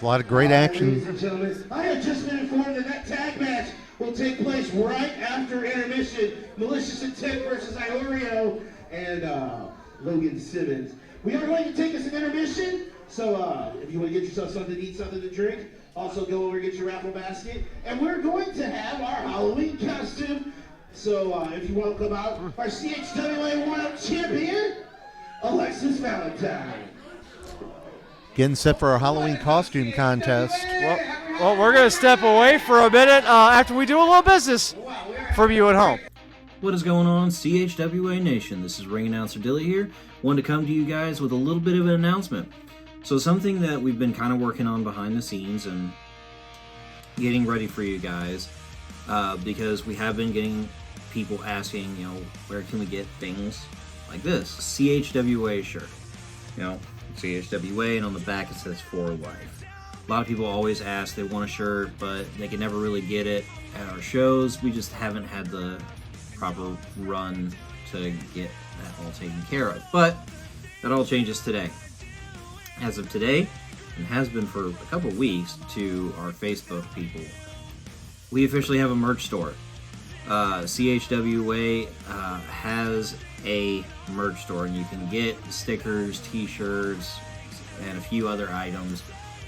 A lot of great action. Ladies and gentlemen, I have just been informed that tag match will take place right after intermission. Malicious and Tech versus Iorio and Logan Simmons. We are going to take us an intermission, so if you want to get yourself something to eat, something to drink, also go over and get your raffle basket. And we're going to have our Halloween costume. So if you want to come out, our CHWA World Champion, Alexis Valentine. Getting set for our Halloween costume contest. Well, Well, we're going to step away for a minute after we do a little business from you at home. What is going on, CHWA Nation? This is ring announcer Dilly here. Wanted to come to you guys with a little bit of an announcement. So something that we've been kind of working on behind the scenes and getting ready for you guys, because we have been getting people asking, you know, where can we get things like this? CHWA shirt. You know, CHWA, and on the back it says For Life. A lot of people always ask, they want a shirt, but they can never really get it at our shows. We just haven't had the proper run to get that all taken care of. But that all changes today. As of today, and has been for a couple weeks to our Facebook people, we officially have a merch store. CHWA has a merch store, and you can get stickers, t-shirts, and a few other items,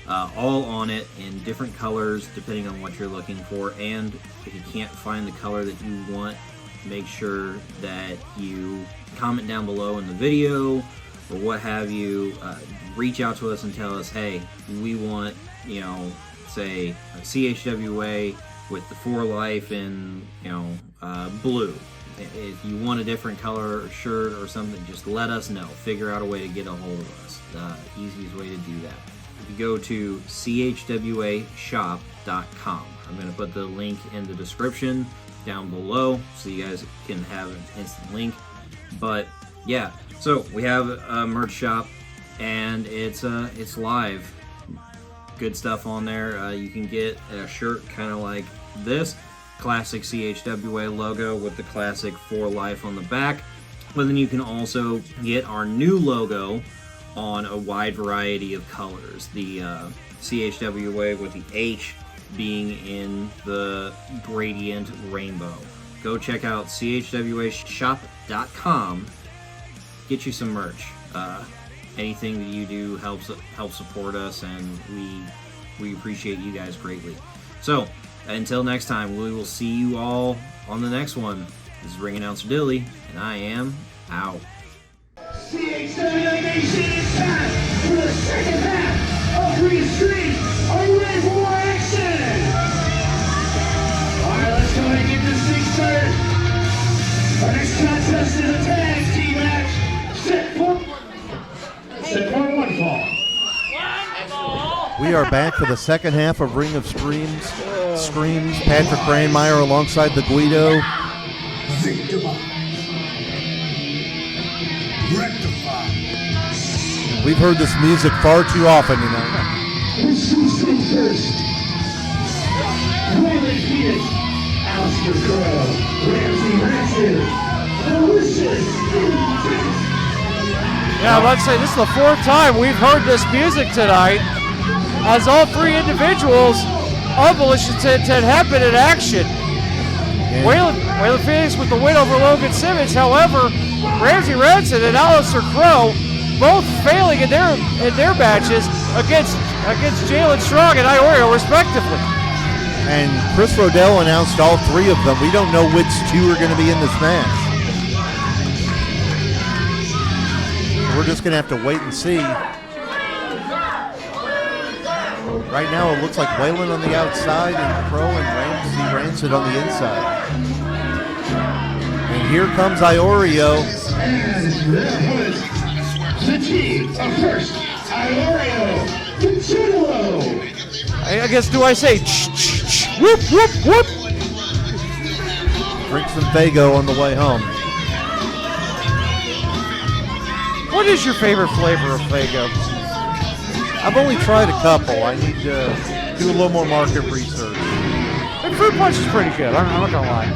all on it in different colors depending on what you're looking for. And if you can't find the color that you want, make sure that you comment down below in the video or what have you. Reach out to us and tell us, hey, we want, you know, say a CHWA with the For Life in, you know, blue. If you want a different color or shirt or something, just let us know. Figure out a way to get a hold of us. The easiest way to do that. If you go to chwashop.com, I'm going to put the link in the description down below so you guys can have an instant link. But yeah, so we have a merch shop, and it's live. Good stuff on there. You can get a shirt kind of like this classic CHWA logo with the classic For Life on the back, but then you can also get our new logo on a wide variety of colors. The CHWA with the H being in the gradient rainbow. Go check out chwashop.com. Get you some merch. Anything that you do helps support us, and we appreciate you guys greatly. So until next time, we will see you all on the next one. This is ring announcer Dilly, and I am out. CHWA Nation, it's time for the second half of Green Street. Are you ready for more action? Alright, let's go ahead and get this thing started. Our next contest is a tag team match. Set for one fall. We are back for the second half of Ring of Screams. Patrick Brandmeier alongside the Guido. We've heard this music far too often tonight. Waylon, Alister, Ramsey, Rancid, Malicious. Yeah, let's say this is the fourth time we've heard this music tonight, as all three individuals of Malicious have been in action. Waylon Phoenix with the win over Logan Simmons. However, Ramsey Rancid and Alister both failing in their matches against Jalon Strong and Iorio, respectively. And Chris Rodell announced all three of them. We don't know which two are going to be in this match. We're just going to have to wait and see. Right now it looks like Waylon on the outside and Crow and Rancid on the inside. And here comes Iorio. The team of first, Iorio, the Juggalo. I guess, do I say whoop, whoop, whoop? Drink some Fago on the way home. What is your favorite flavor of Fago? I've only tried a couple. I need to do a little more market research. And Fruit Punch is pretty good, I'm not gonna lie.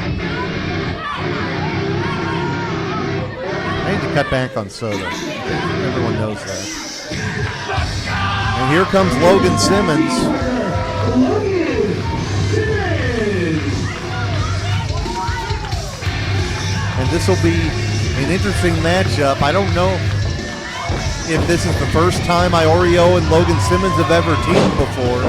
I need to cut back on soda. Everyone knows that. And here comes Logan Simmons. And this will be an interesting matchup. I don't know if this is the first time Iorio and Logan Simmons have ever teamed before.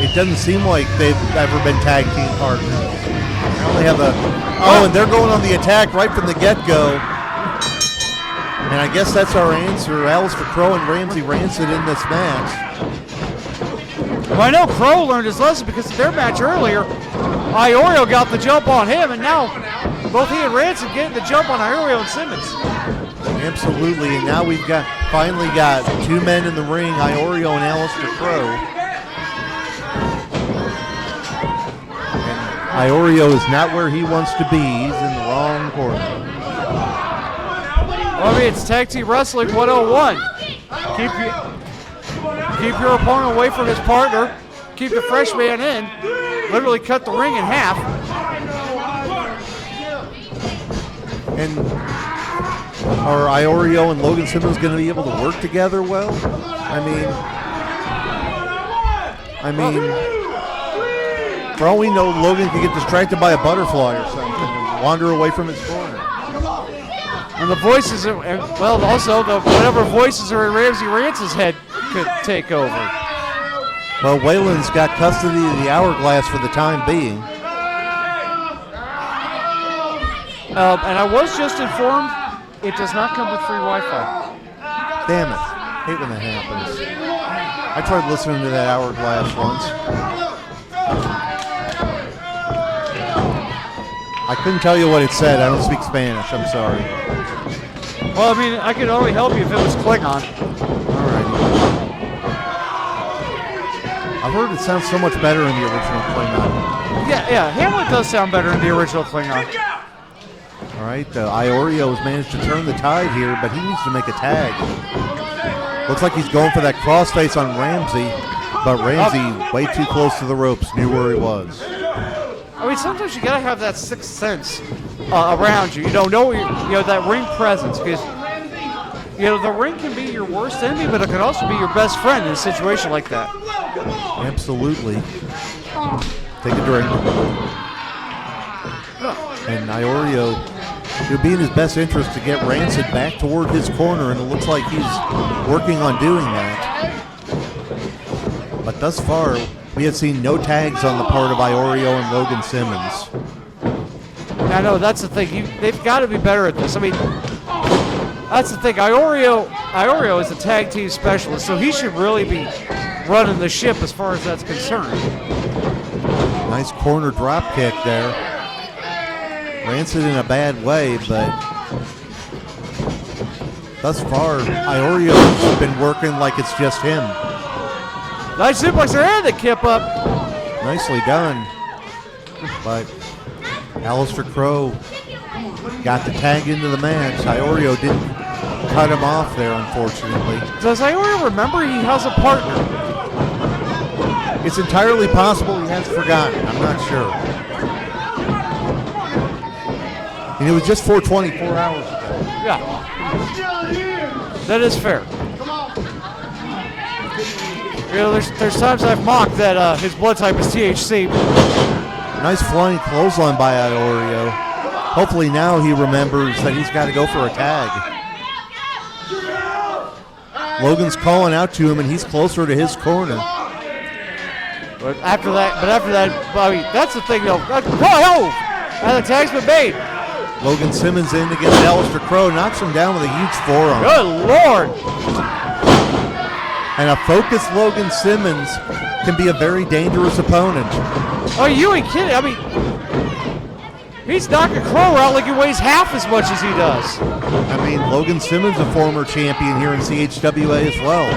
It doesn't seem like they've ever been tag team partners. They only have a... Oh, and they're going on the attack right from the get-go. And I guess that's our answer. Alister Crow and Ramsey Rancid in this match. Well, I know Crow learned his lesson because of their match earlier. Iorio got the jump on him, and now both he and Rancid getting the jump on Iorio and Simmons. Absolutely, and now we've finally got two men in the ring, Iorio and Alister Crow. And Iorio is not where he wants to be. He's in the wrong corner. Well, I mean, it's Tag Team Wrestling 101. Keep your opponent away from his partner. Keep the fresh man in. Literally cut the ring in half. And are Iorio and Logan Simmons going to be able to work together well? I mean, for all we know, Logan could get distracted by a butterfly or something and wander away from his corner. And the voices, well, also whatever voices are in Ramsey Rance's head could take over. Well, Waylon's got custody of the hourglass for the time being. And I was just informed it does not come with free Wi-Fi. Damn it. Hate when that happens. I tried listening to that hourglass once. I couldn't tell you what it said. I don't speak Spanish. I'm sorry. Well, I mean, I could only help you if it was Klingon. Alrighty. I've heard it sounds so much better in the original Klingon. Yeah, Hamlet does sound better in the original Klingon. All right, Iorio has managed to turn the tide here, but he needs to make a tag. Looks like he's going for that crossface on Ramsey, but Ramsey, way too close to the ropes, knew where he was. I mean, sometimes you gotta have that sixth sense around you. Know that ring presence, because the ring can be your worst enemy, but it can also be your best friend in a situation like that. Absolutely. Take a drink. And Iorio, it would be in his best interest to get Rancid back toward his corner, and it looks like he's working on doing that. But thus far, we have seen no tags on the part of Iorio and Logan Simmons. I know, that's the thing. They've got to be better at this. I mean, that's the thing. Iorio is a tag team specialist, so he should really be running the ship as far as that's concerned. Nice corner drop kick there. Rancid in a bad way, but thus far, Iorio's been working like it's just him. Nice suplex there and the kip up. Nicely done. But Alister Crow got the tag into the match. Iorio didn't cut him off there, unfortunately. Does Iorio remember he has a partner? It's entirely possible he has forgotten. I'm not sure. And it was just 424 hours ago. Yeah. That is fair. There's times I've mocked that his blood type is THC. Nice flying clothesline by Iorio. Hopefully now he remembers that he's got to go for a tag. Logan's calling out to him, and he's closer to his corner. But after that, Bobby, that's the thing, though. And the tag's been made. Logan Simmons in against Alister Crow, knocks him down with a huge forearm. Good Lord. And a focused Logan Simmons can be a very dangerous opponent. Oh, you ain't kidding. I mean, he's knocking Crow out like he weighs half as much as he does. I mean, Logan Simmons, a former champion here in CHWA as well.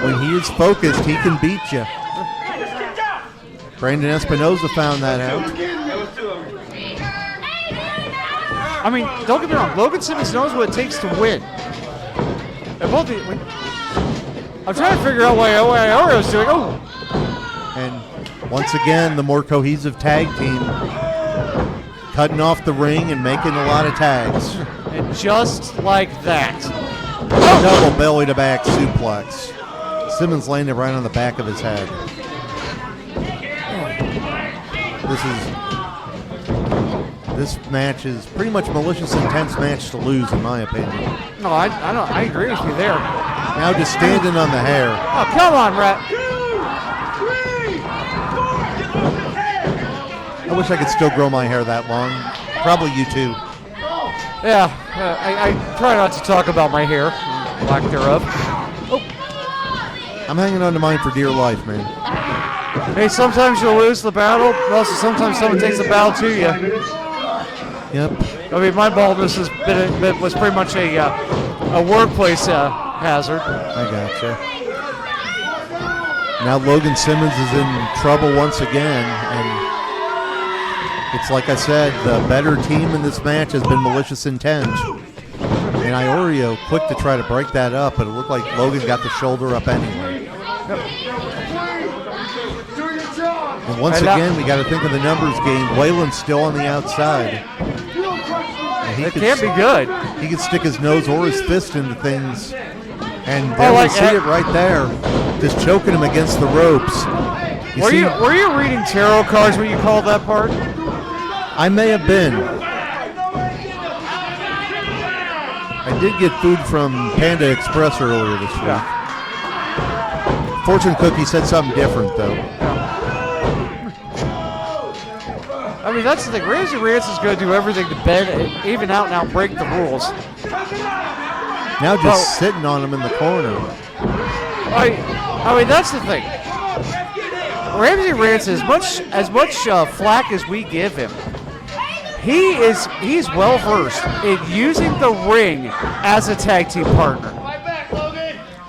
When he is focused, he can beat you. Brandon Espinoza found that out. I mean, don't get me wrong. Logan Simmons knows what it takes to win. I'm trying to figure out why Iorio's doing. Oh. And once again, the more cohesive tag team cutting off the ring and making a lot of tags. And just like that. Double belly to back suplex. Simmons landed right on the back of his head. This match is pretty much Malicious' intense match to lose, in my opinion. No, I agree with you there. Now just standing on the hair. Oh, come on, Rat. I wish I could still grow my hair that long. Probably you too. Yeah, I try not to talk about my hair, lack thereof. Oh. I'm hanging on to mine for dear life, man. Hey, sometimes you'll lose the battle, but also sometimes someone takes the battle to you. Yep. I mean, my baldness was pretty much a workplace hazard. I gotcha. Now Logan Simmons is in trouble once again, and it's like I said, the better team in this match has been Malicious Intent. And Iorio quick to try to break that up, but it looked like Logan got the shoulder up anyway. And once again, we got to think of the numbers game. Waylon's still on the outside. It can't be good. He could stick his nose or his fist into things. And there we see it right there. Just choking him against the ropes. Were you reading tarot cards when you called that part? I may have been. I did get food from Panda Express earlier this week. Yeah. Fortune Cookie said something different, though. I mean, that's the thing. Ramsey is going to do everything to bend, even out and out, break the rules. Now just sitting on him in the corner. I mean, that's the thing. Ramsey Rance, as much flack as we give him, he's well versed in using the ring as a tag team partner.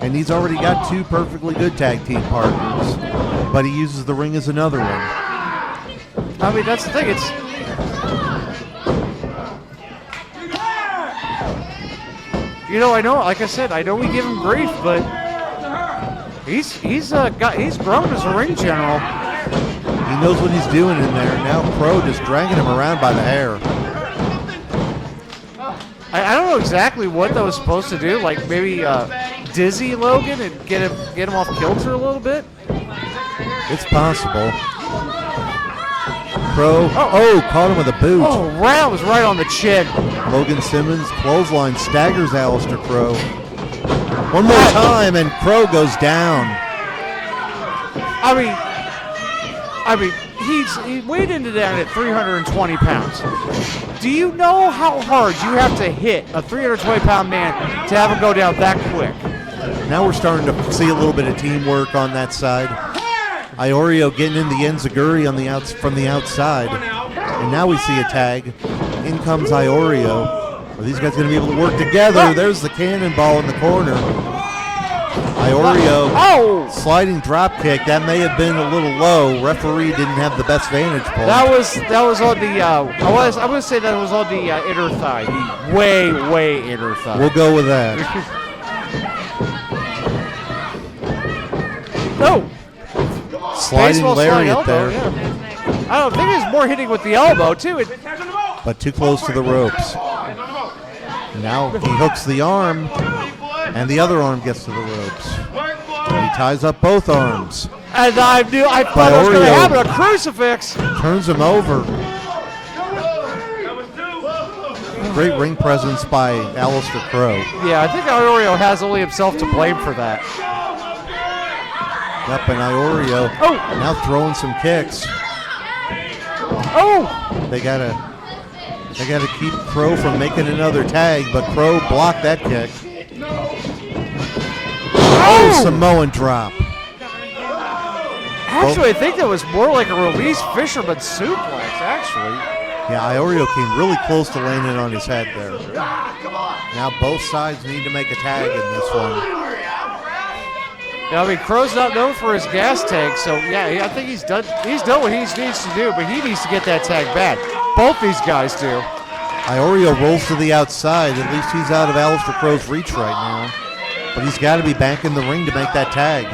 And he's already got 2 perfectly good tag team partners, but he uses the ring as another one. I mean, that's the thing. I know. Like I said, I know we give him grief, but he's grown as a ring general. He knows what he's doing in there. Now Crow just dragging him around by the hair. I don't know exactly what that was supposed to do. Like maybe dizzy Logan and get him off kilter a little bit. It's possible. Crow, caught him with a boot. Oh, that was right on the chin. Logan Simmons, clothesline, staggers Alister Crow. One more time, and Crow goes down. I mean, he weighed into down at 320 pounds. Do you know how hard you have to hit a 320-pound man to have him go down that quick? Now we're starting to see a little bit of teamwork on that side. Iorio getting in the enziguri on from the outside. And now we see a tag. In comes Iorio. Are these guys going to be able to work together? There's the cannonball in the corner. Iorio sliding drop kick. That may have been a little low. Referee didn't have the best vantage point. That was on the. I'm going to say that was on the inner thigh. The way inner thigh. We'll go with that. No. Sliding lariat there. Yeah. I don't think it's more hitting with the elbow too. But too close to the ropes. Now he hooks the arm, and the other arm gets to the ropes. He ties up both arms. And I thought I was going to happen, a crucifix. Turns him over. Great ring presence by Alister Crow. Yeah, I think Iorio has only himself to blame for that. Yep, and Iorio now throwing some kicks. They gotta keep Crow from making another tag, but Crow blocked that kick. Samoan drop. Actually, I think that was more like a release fisherman suplex, actually. Yeah, Iorio came really close to landing on his head there. Now both sides need to make a tag in this one. Yeah, I mean, Crow's not known for his gas tank, so yeah, I think he's done what he needs to do, but he needs to get that tag back. Both these guys do. Iorio rolls to the outside. At least he's out of Alister Crow's reach right now. But he's got to be back in the ring to make that tag.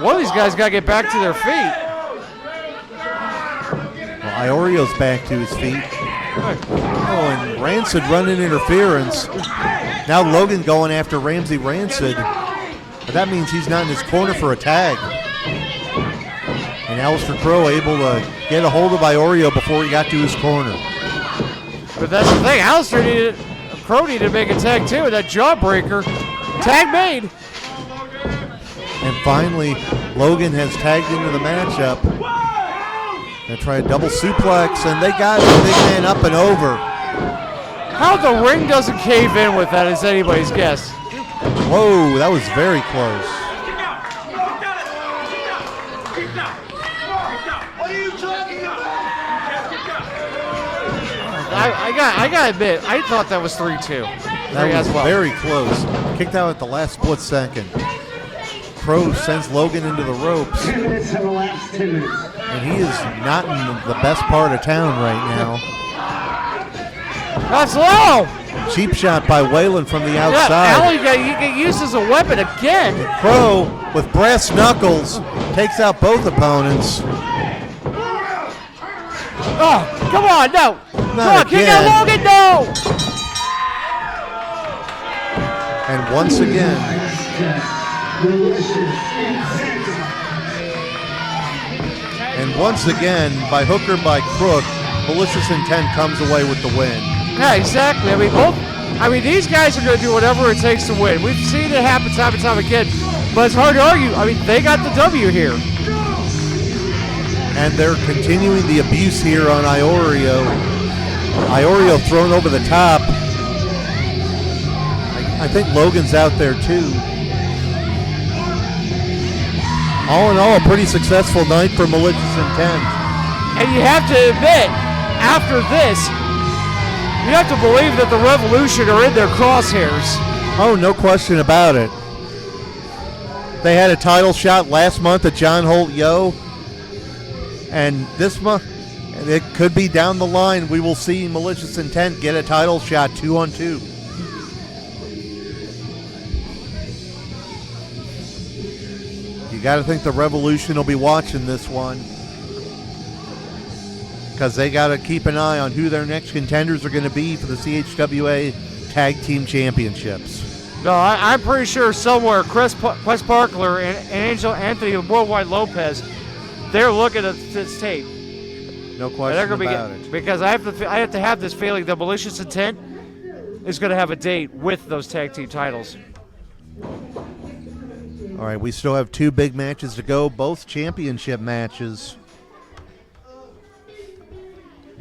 One of these guys got to get back to their feet. Well, Iorio's back to his feet. And Rancid running interference. Now Logan going after Ramsey Rancid. But that means he's not in his corner for a tag. And Alister Crow able to get a hold of Iorio before he got to his corner. But that's the thing. Crow needed to make a tag too with that jawbreaker. Tag made. And finally, Logan has tagged into the matchup. Gonna try a double suplex, and they got the big man up and over. How the ring doesn't cave in with that is anybody's guess. Whoa, that was very close. What are you talking about? I gotta admit, I thought that was 3-2. That was as well. very close. Kicked out at the last split second. Crow sends Logan into the ropes. 10 minutes have elapsed, 10 minutes. And he is not in the best part of town right now. That's low. Cheap shot by Waylon from the Yeah, outside. you get used as a weapon again. Crow, with brass knuckles, takes out both opponents. Oh, come on, no. Come on, kick again. out Logan, no. And once again, by hook or by crook, Malicious Intent comes away with the win. Yeah, exactly. I mean, these guys are going to do whatever it takes to win. We've seen it happen time and time again, but it's hard to argue. I mean, they got the W here. And they're continuing the abuse here on Iorio. Iorio thrown over the top. I think Logan's out there too. All in all, a pretty successful night for Malicious Intent. And you have to admit, after this, you have to believe that the Revolution are in their crosshairs. Oh, no question about it. They had a title shot last month at John Holt Yo. And this month, it could be down the line. We will see Malicious Intent get a title shot 2-on-2. You got to think the Revolution will be watching this one, because they got to keep an eye on who their next contenders are going to be for the CHWA Tag Team Championships. No, I'm pretty sure somewhere Wes Parkler and Angel Anthony Worldwide Lopez, they're looking at this tape. No question about it. Because I have to have this feeling that Malicious Intent is going to have a date with those tag team titles. All right, we still have 2 big matches to go, both championship matches.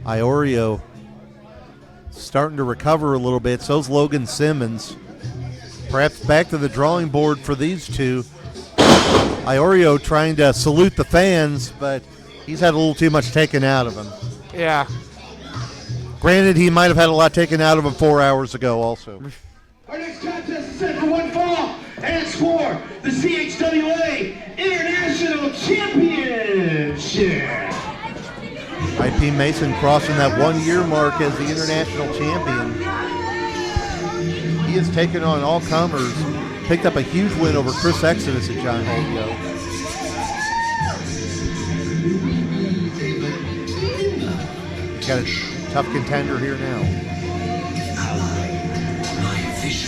Iorio starting to recover a little bit. So's Logan Simmons. Perhaps back to the drawing board for these two. Iorio trying to salute the fans, but he's had a little too much taken out of him. Yeah. Granted, he might have had a lot taken out of him 4 hours ago also. Our next contest is set for one fall, and it's for the CHWA International Championship. IP Mason crossing that 1-year mark as the international champion. He has taken on all comers, picked up a huge win over Chris Exodus at John Holyoke. He's got a tough contender here now.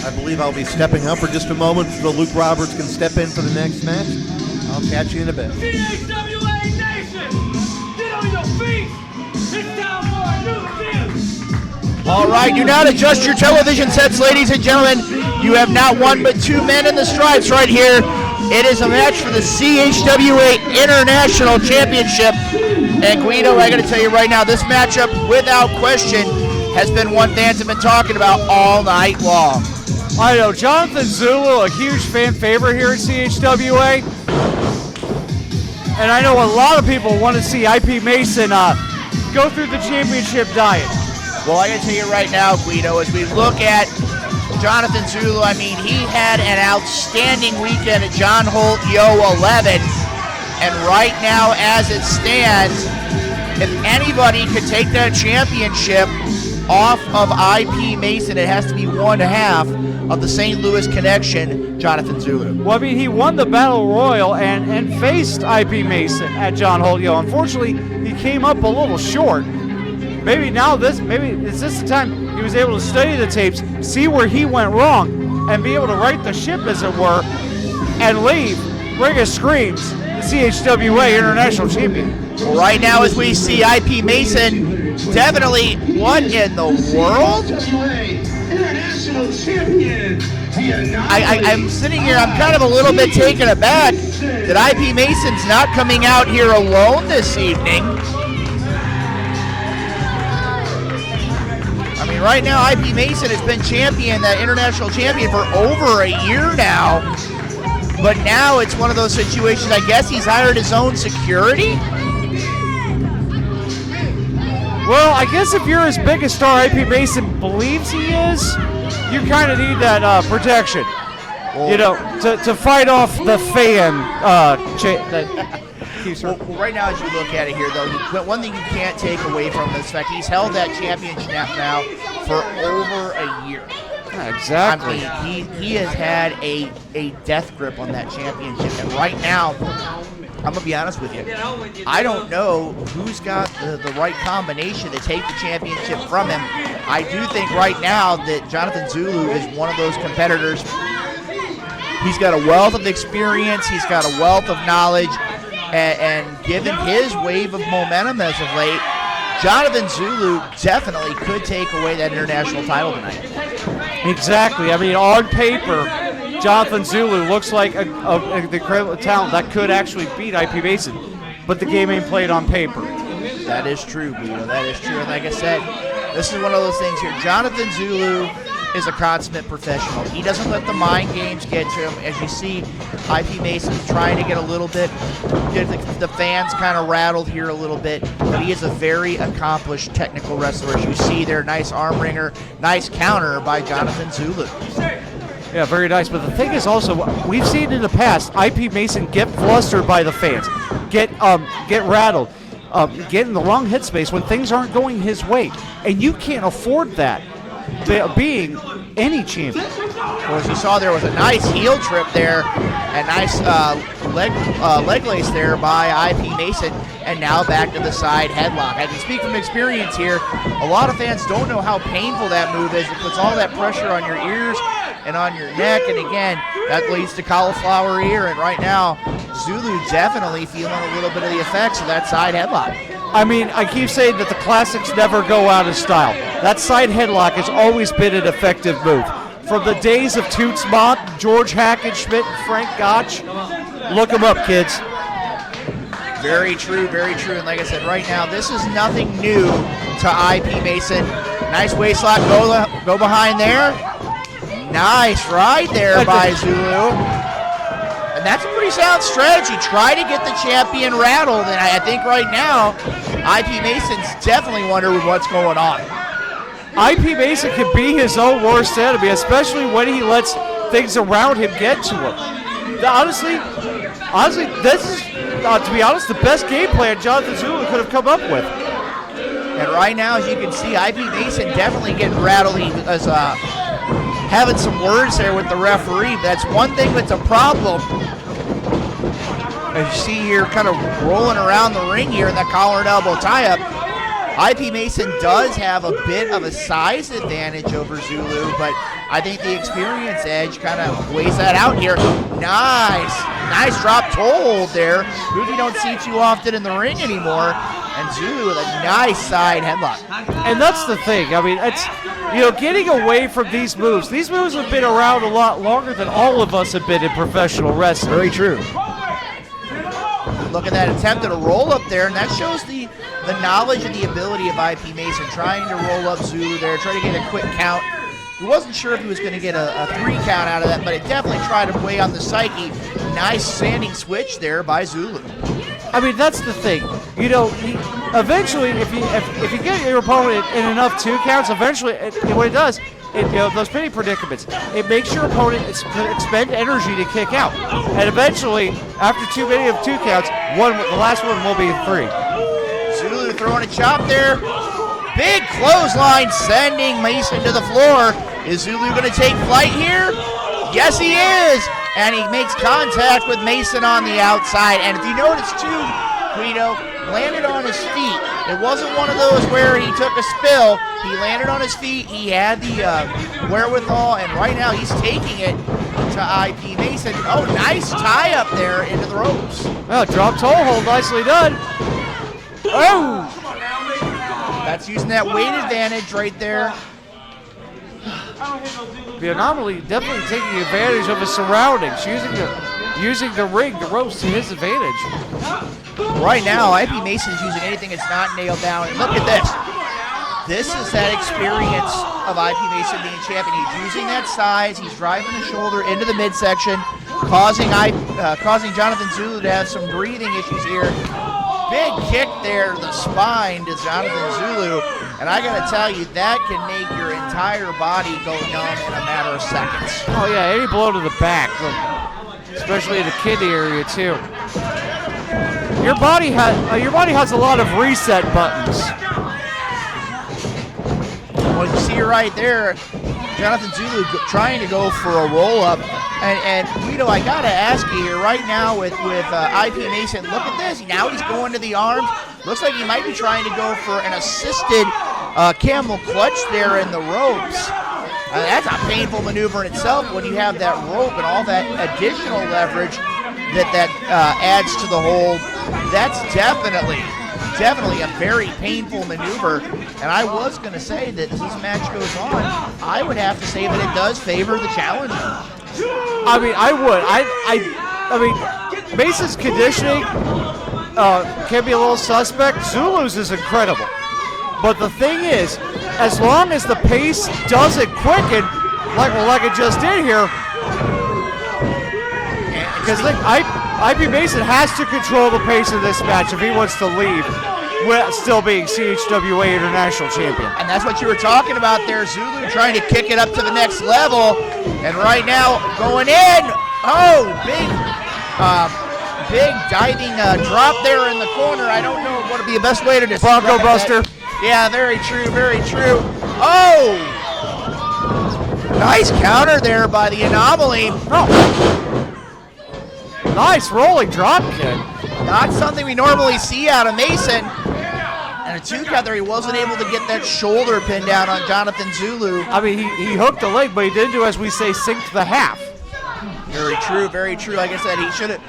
I believe I'll be stepping up for just a moment so Luke Roberts can step in for the next match. I'll catch you in a bit. CHWA Nation, get on your feet. It's time for a new deal. All right, do not adjust your television sets, ladies and gentlemen. You have not one but 2 men in the stripes right here. It is a match for the CHWA International Championship. And Guido, I got to tell you right now, this matchup, without question, has been one fans have been talking about all night long. I know, Johnathon Zulu, a huge fan favorite here at CHWA. And I know a lot of people want to see IP Mason go through the championship diet. Well, I gotta tell you right now, Guido, as we look at Johnathon Zulu, I mean, he had an outstanding weekend at John Holt Yo 11. And right now, as it stands, if anybody could take that championship off of IP Mason, it has to be one half of the St. Louis connection, Johnathon Zulu. Well, I mean, he won the Battle Royal and faced IP Mason at John Holt Yo. Unfortunately, he came up a little short. Maybe is this the time he was able to study the tapes, see where he went wrong, and be able to right the ship, as it were, and leave Ring of Screams, the CHWA International Champion. Well, right now, as we see IP Mason, definitely, what in the world? International Champion. I'm sitting here, I'm kind of a little bit taken aback that IP Mason's not coming out here alone this evening. I mean, mean, right now, IP Mason has been champion, that international champion, for over a year now. But now it's one of those situations, I guess he's hired his own security? Well, I guess if you're as big a star IP Mason believes he is, you kind of need that protection. You know, to fight off the fan. Well, right now, as you look at it here, though, one thing you can't take away from this fact, he's held that championship now for over a year. Yeah, exactly. I mean, he has had a death grip on that championship, and right now, I'm going to be honest with you, I don't know who's got the right combination to take the championship from him. I do think right now that Johnathon Zulu is one of those competitors. He's got a wealth of experience, he's got a wealth of knowledge, and given his wave of momentum as of late, Johnathon Zulu definitely could take away that international title tonight. Exactly. I mean, on paper, Johnathon Zulu looks like the incredible talent that could actually beat IP Mason, but the game ain't played on paper. That is true, Guido. That is true. And like I said, this is one of those things here. Johnathon Zulu is a consummate professional. He doesn't let the mind games get to him. As you see, IP Mason's trying to get the fans kind of rattled here a little bit, but he is a very accomplished technical wrestler. As you see there, nice arm wringer, nice counter by Johnathon Zulu. Yeah, very nice. But the thing is also, we've seen in the past, IP Mason get flustered by the fans, get rattled, get in the wrong headspace when things aren't going his way, and you can't afford that. Being any champion. Well, as you saw, there was a nice heel trip there, a nice leg lace there by IP Mason, and now back to the side headlock. I can speak from experience here. A lot of fans don't know how painful that move is. It puts all that pressure on your ears and on your neck, and again, that leads to cauliflower ear, and right now, Zulu definitely feeling a little bit of the effects of that side headlock. I mean, I keep saying that the classics never go out of style. That side headlock has always been an effective move. From the days of Toots Mott, George Hackenschmidt, and Frank Gotch, look them up, kids. Very true, very true. And like I said, right now, this is nothing new to IP Mason. Nice waist lock, go behind there. Nice ride there by Zulu. And that's a pretty sound strategy. Try to get the champion rattled. And I think right now, IP Mason's definitely wondering what's going on. IP Mason can be his own worst enemy, especially when he lets things around him get to him. Honestly, this is, to be honest, the best game plan Johnathon Zulu could have come up with. And right now, as you can see, IP Mason definitely getting rattled. He was having some words there with the referee. That's one thing that's a problem. As you see here, kind of rolling around the ring here in that collar and elbow tie-up. IP Mason does have a bit of a size advantage over Zulu, but I think the experience edge kind of weighs that out here. Nice drop toe hold there. Move you don't see too often in the ring anymore. And Zulu with a nice side headlock. And that's the thing. I mean, it's, getting away from these moves. These moves have been around a lot longer than all of us have been in professional wrestling. Very true. Look at that attempt at a roll up there, and that shows the knowledge and the ability of IP Mason, trying to roll up Zulu there, trying to get a quick count. He wasn't sure if he was going to get a 3 count out of that, but it definitely tried to weigh on the psyche. Nice standing switch there by Zulu. I mean, that's the thing. Eventually, if you get your opponent in enough 2 counts, eventually, what it does, those pinning predicaments, it makes your opponent expend energy to kick out. And eventually, after too many of 2 counts, the last one will be 3. Zulu throwing a chop there. Big clothesline sending Mason to the floor. Is Zulu going to take flight here? Yes, he is. And he makes contact with Mason on the outside. And if you notice too, Guido landed on his feet. It wasn't one of those where he took a spill. He landed on his feet. He had the wherewithal, and right now he's taking it to IP Mason. Oh, nice tie up there into the ropes. Well, drop toe hold, nicely done. Oh! That's using that weight advantage right there. The anomaly definitely taking advantage of his surroundings, using the ring, the ropes to his advantage. Right now, IP Mason's using anything that's not nailed down. And look at this. this is that experience of IP Mason being champion. He's using that size. He's driving the shoulder into the midsection, causing Johnathon Zulu to have some breathing issues here. Big kick there to the spine to Johnathon Zulu. And I got to tell you, that can make your entire body go numb in a matter of seconds. Oh, yeah, any blow to the back, especially in the kidney area, too. Your body has a lot of reset buttons. Well, you see right there, Johnathon Zulu trying to go for a roll-up. And Guido, I got to ask you here right now with IP Mason, look at this. Now he's going to the arms. Looks like he might be trying to go for an assisted camel clutch there in the ropes. That's a painful maneuver in itself when you have that rope and all that additional leverage that adds to the hold. That's definitely a very painful maneuver. And I was going to say that as this match goes on, I would have to say that it does favor the challenger. I mean, I would. I mean, Mason's conditioning can be a little suspect. Zulu's is incredible. But the thing is, as long as the pace doesn't quicken, like it just did here, because IP Mason has to control the pace of this match if he wants to leave, still being CHWA International Champion. And that's what you were talking about there. Zulu trying to kick it up to the next level. And right now, going in. Oh, big diving drop there in the corner. I don't know what would be the best way to describe Bronco Buster. Yeah, very true, very true. Oh! Nice counter there by the Anomaly. Oh. Nice rolling drop kick. Not something we normally see out of Mason. And a two-count there, he wasn't able to get that shoulder pin down on Johnathon Zulu. I mean, he hooked the leg, but he didn't do, as we say, sink the half. Very true, very true. Like I said, he should have,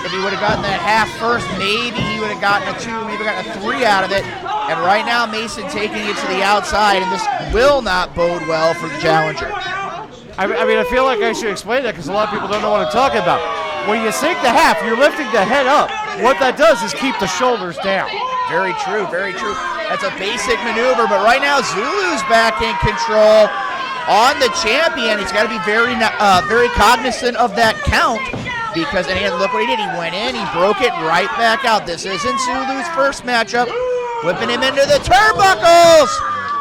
if he would have gotten that half first, maybe he would have gotten a 2, maybe gotten a 3 out of it. And right now, Mason taking it to the outside, and this will not bode well for the challenger. I mean, I feel like I should explain that because a lot of people don't know what I'm talking about. When you sink the half, you're lifting the head up. What that does is keep the shoulders down. Very true, very true. That's a basic maneuver, but right now Zulu's back in control on the champion. He's got to be very cognizant of that count because, and look what he did. He went in, he broke it right back out. This isn't Zulu's first matchup. Whipping him into the turnbuckles,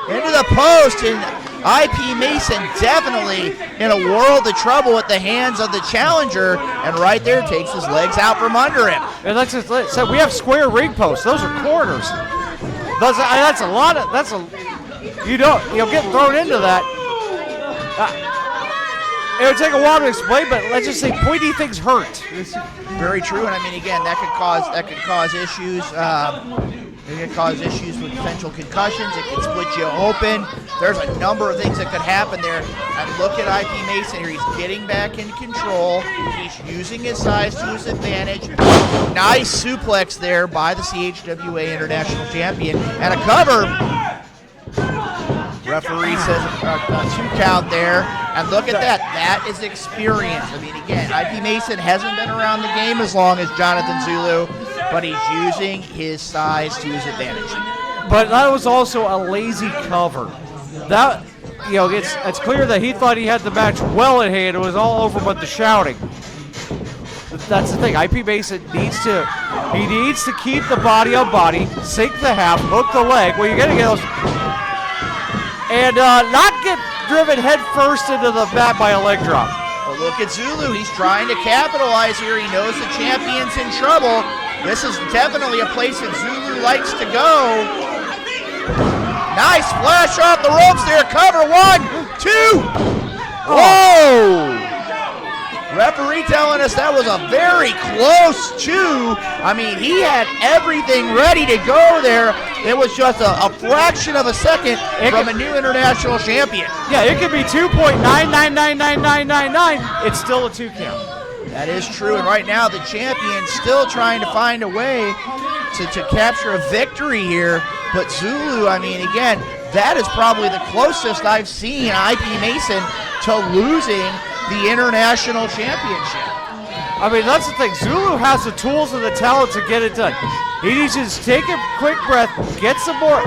into the post, and IP Mason definitely in a world of trouble at the hands of the challenger, and right there takes his legs out from under him. And so we have square ring posts. Those are corners. That's a lot of. You'll get thrown into that. It would take a while to explain, but let's just say pointy things hurt. Very true, and I mean again, that could cause issues. It can cause issues with potential concussions. It can split you open. There's a number of things that could happen there. And look at IP Mason here. He's getting back in control. He's using his size to his advantage. Nice suplex there by the CHWA International Champion. And a cover. Referee says a 2 count there. And look at that. That is experience. I mean, again, IP Mason hasn't been around the game as long as Johnathon Zulu, but he's using his size to his advantage. But that was also a lazy cover. That, it's clear that he thought he had the match well in hand. It was all over but the shouting. That's the thing. IP Mason needs to keep the body on body, sink the half, hook the leg. Well, you're going to get those, and not get driven head first into the mat by a leg drop. Well, look at Zulu. He's trying to capitalize here. He knows the champion's in trouble. This is definitely a place that Zulu likes to go. Nice flash off the ropes there. Cover 1, 2. Whoa! Referee telling us that was a very close 2. I mean, he had everything ready to go there. It was just a fraction of a second from a new international champion. Yeah, it could be 2.9999999. It's still a 2 count. That is true, and right now the champion's still trying to find a way to capture a victory here. But Zulu, I mean, again, that is probably the closest I've seen IP Mason to losing the international championship. I mean, that's the thing. Zulu has the tools and the talent to get it done. He needs to just take a quick breath, get some more.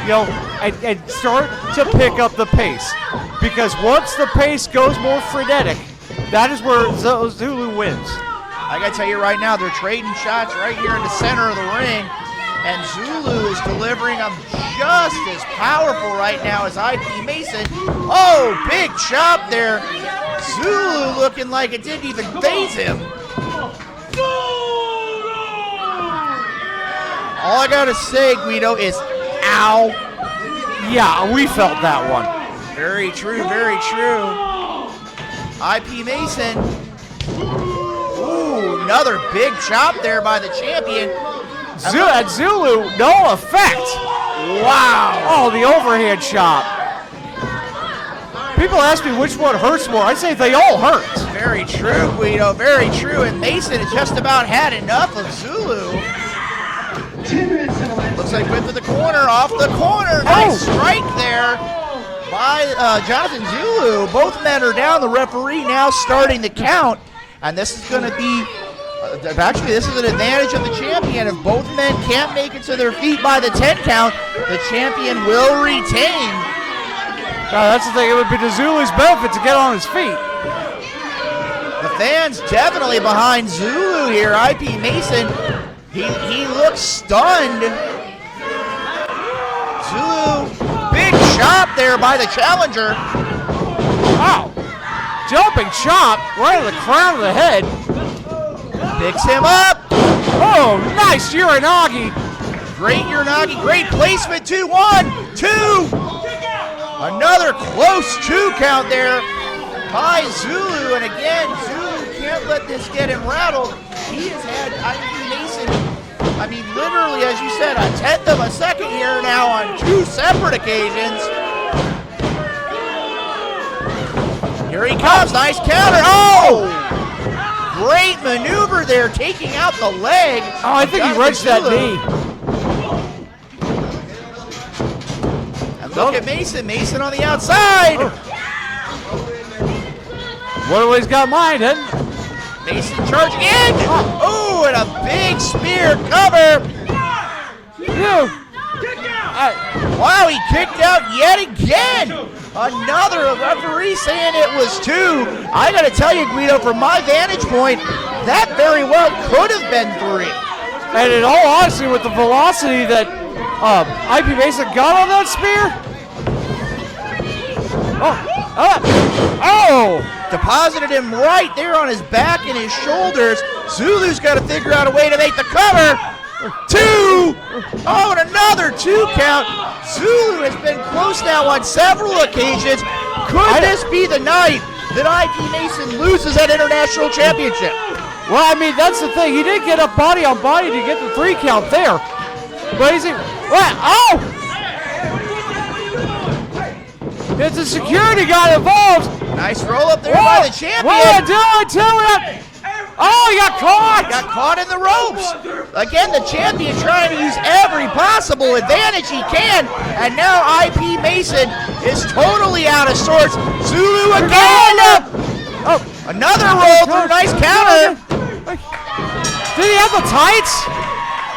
and start to pick up the pace. Because once the pace goes more frenetic, that is where Zulu wins. I gotta tell you right now, they're trading shots right here in the center of the ring, and Zulu is delivering them just as powerful right now as IP Mason. Oh, big chop there. Zulu looking like it didn't even faze him. All I gotta say, Guido, is ow. Yeah, we felt that one. Very true, very true. IP Mason. Ooh, another big chop there by the champion. Zulu, no effect. Wow. Oh, the overhand chop. People ask me which one hurts more. I say they all hurt. Very true, Guido, very true. And Mason has just about had enough of Zulu. Looks like whip to the corner, off the corner. Nice strike there by Johnathon Zulu. Both men are down. The referee now starting the count. And this is going to be, actually this is an advantage of the champion. If both men can't make it to their feet by the 10 count, the champion will retain. That's the thing. It would be to Zulu's benefit to get on his feet. The fans definitely behind Zulu here. IP Mason, he looks stunned. Zulu, big chop there by the challenger. Wow. Jumping chop right in the crown of the head. Picks him up. Oh, nice Uranagi. Great Uranagi, great placement too. 1, 2. Another close 2 count there by Zulu. And again, Zulu can't let this get him rattled. He has had IP Mason, I mean, literally, as you said, a tenth of a second here now on 2 separate occasions. Here he comes, nice counter. Oh! Great maneuver there, taking out the leg. Oh, I think he wrenched that knee. And look at Mason, Mason on the outside. What always got mine, eh? Mason charging in. Oh, and a big spear cover. Wow, he kicked out yet again. Another referee saying it was 2. I got to tell you, Guido, from my vantage point, that very well could have been 3. And in all honesty, with the velocity that IP Mason got on that spear. Oh! Deposited him right there on his back and his shoulders. Zulu's got to figure out a way to make the cover. 2! Oh, and another 2 count. Zulu has been close now on several occasions. Could this be the night that IP Mason loses that international championship? Well, I mean, that's the thing. He did get up body on body to get the 3 count there. But he's... Oh! It's a security guy involved. Nice roll up there by the champion. What do I do it? Oh, he got caught! Got caught in the ropes. Again, the champion trying to use every possible advantage he can. And now IP Mason is totally out of sorts. Zulu again! Oh, another roll through. Nice counter. Did he have the tights?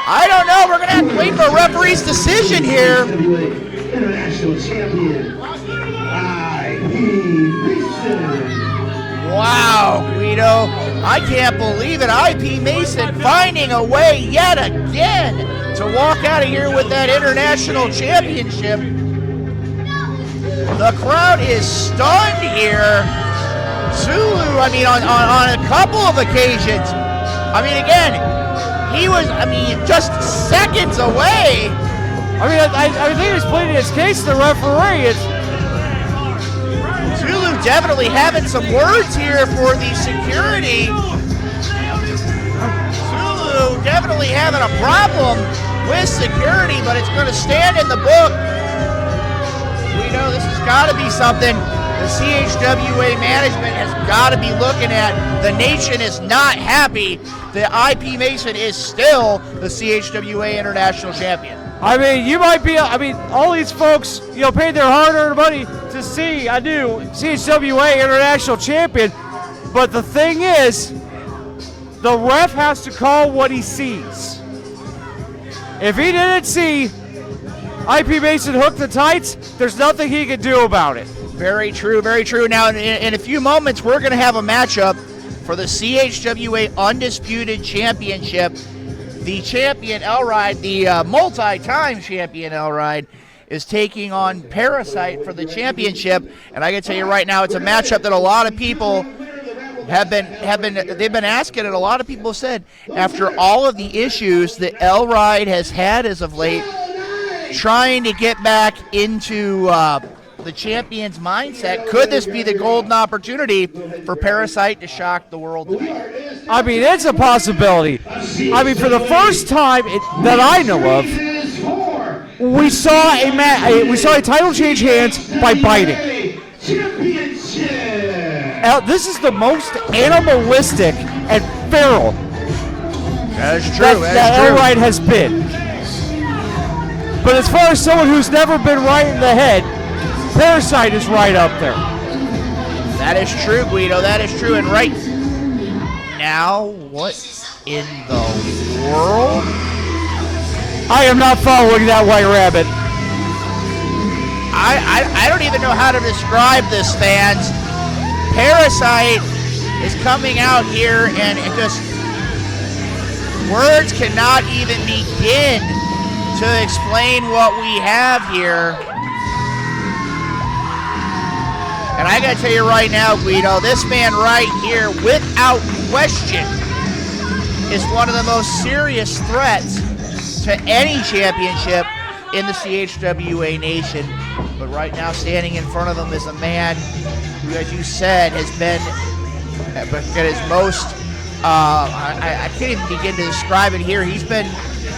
I don't know. We're going to have to wait for a referee's decision here. International champion, IP Mason. Wow, Guido. I can't believe it. IP Mason finding a way yet again to walk out of here with that international championship. The crowd is stunned here. Zulu, I mean, on a couple of occasions. I mean, again, he was, just seconds away. I think he's pleading his case to the referee. Zulu definitely having some words here for the security. Zulu definitely having a problem with security, but it's going to stand in the book. We know this has got to be something the CHWA management has got to be looking at. The nation is not happy that IP Mason is still the CHWA International Champion. I mean, you might be, all these folks, paid their hard-earned money to see a new CHWA International Champion. But the thing is, the ref has to call what he sees. If he didn't see IP Mason hooked the tights. There's nothing he can do about it. Very true, very true. Now, in a few moments, we're going to have a matchup for the CHWA Undisputed Championship. The champion, Elride, the multi-time champion, Elride, is taking on ParaSyte for the championship. And I can tell you right now, it's a matchup that a lot of people they've been asking, and a lot of people said, after all of the issues that Elride has had as of late, trying to get back into the champion's mindset, could this be the golden opportunity for ParaSyte to shock the world tonight? I mean, it's a possibility. I mean, for the first time that I know of, we saw a title change hands by biting. This is the most animalistic and feral that Elride has been. But as far as someone who's never been right in the head, ParaSyte is right up there. That is true, Guido. That is true. And right now, what in the world? I am not following that white rabbit. I don't even know how to describe this, fans. ParaSyte is coming out here, and it just words cannot even begin to explain what we have here. And I gotta tell you right now, Guido, this man right here, without question, is one of the most serious threats to any championship in the CHWA nation. But right now, standing in front of him is a man who, as you said, has been at his most, I can't even begin to describe it here. He's been,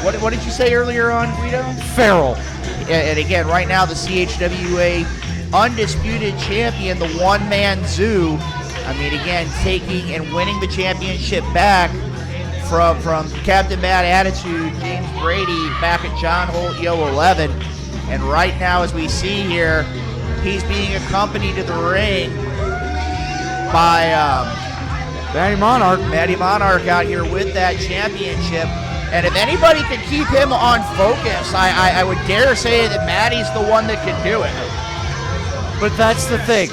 what did you say earlier on, Guido? Feral. And again, right now, the CHWA Undisputed Champion, the one-man zoo. I mean, again, taking and winning the championship back from Captain Bad Attitude, James Brady, back at John Holt Yo 11. And right now, as we see here, he's being accompanied to the ring by Matty Monarch. Matty Monarch out here with that championship. And if anybody can keep him on focus, I would dare say that Matty's the one that can do it. But that's the thing.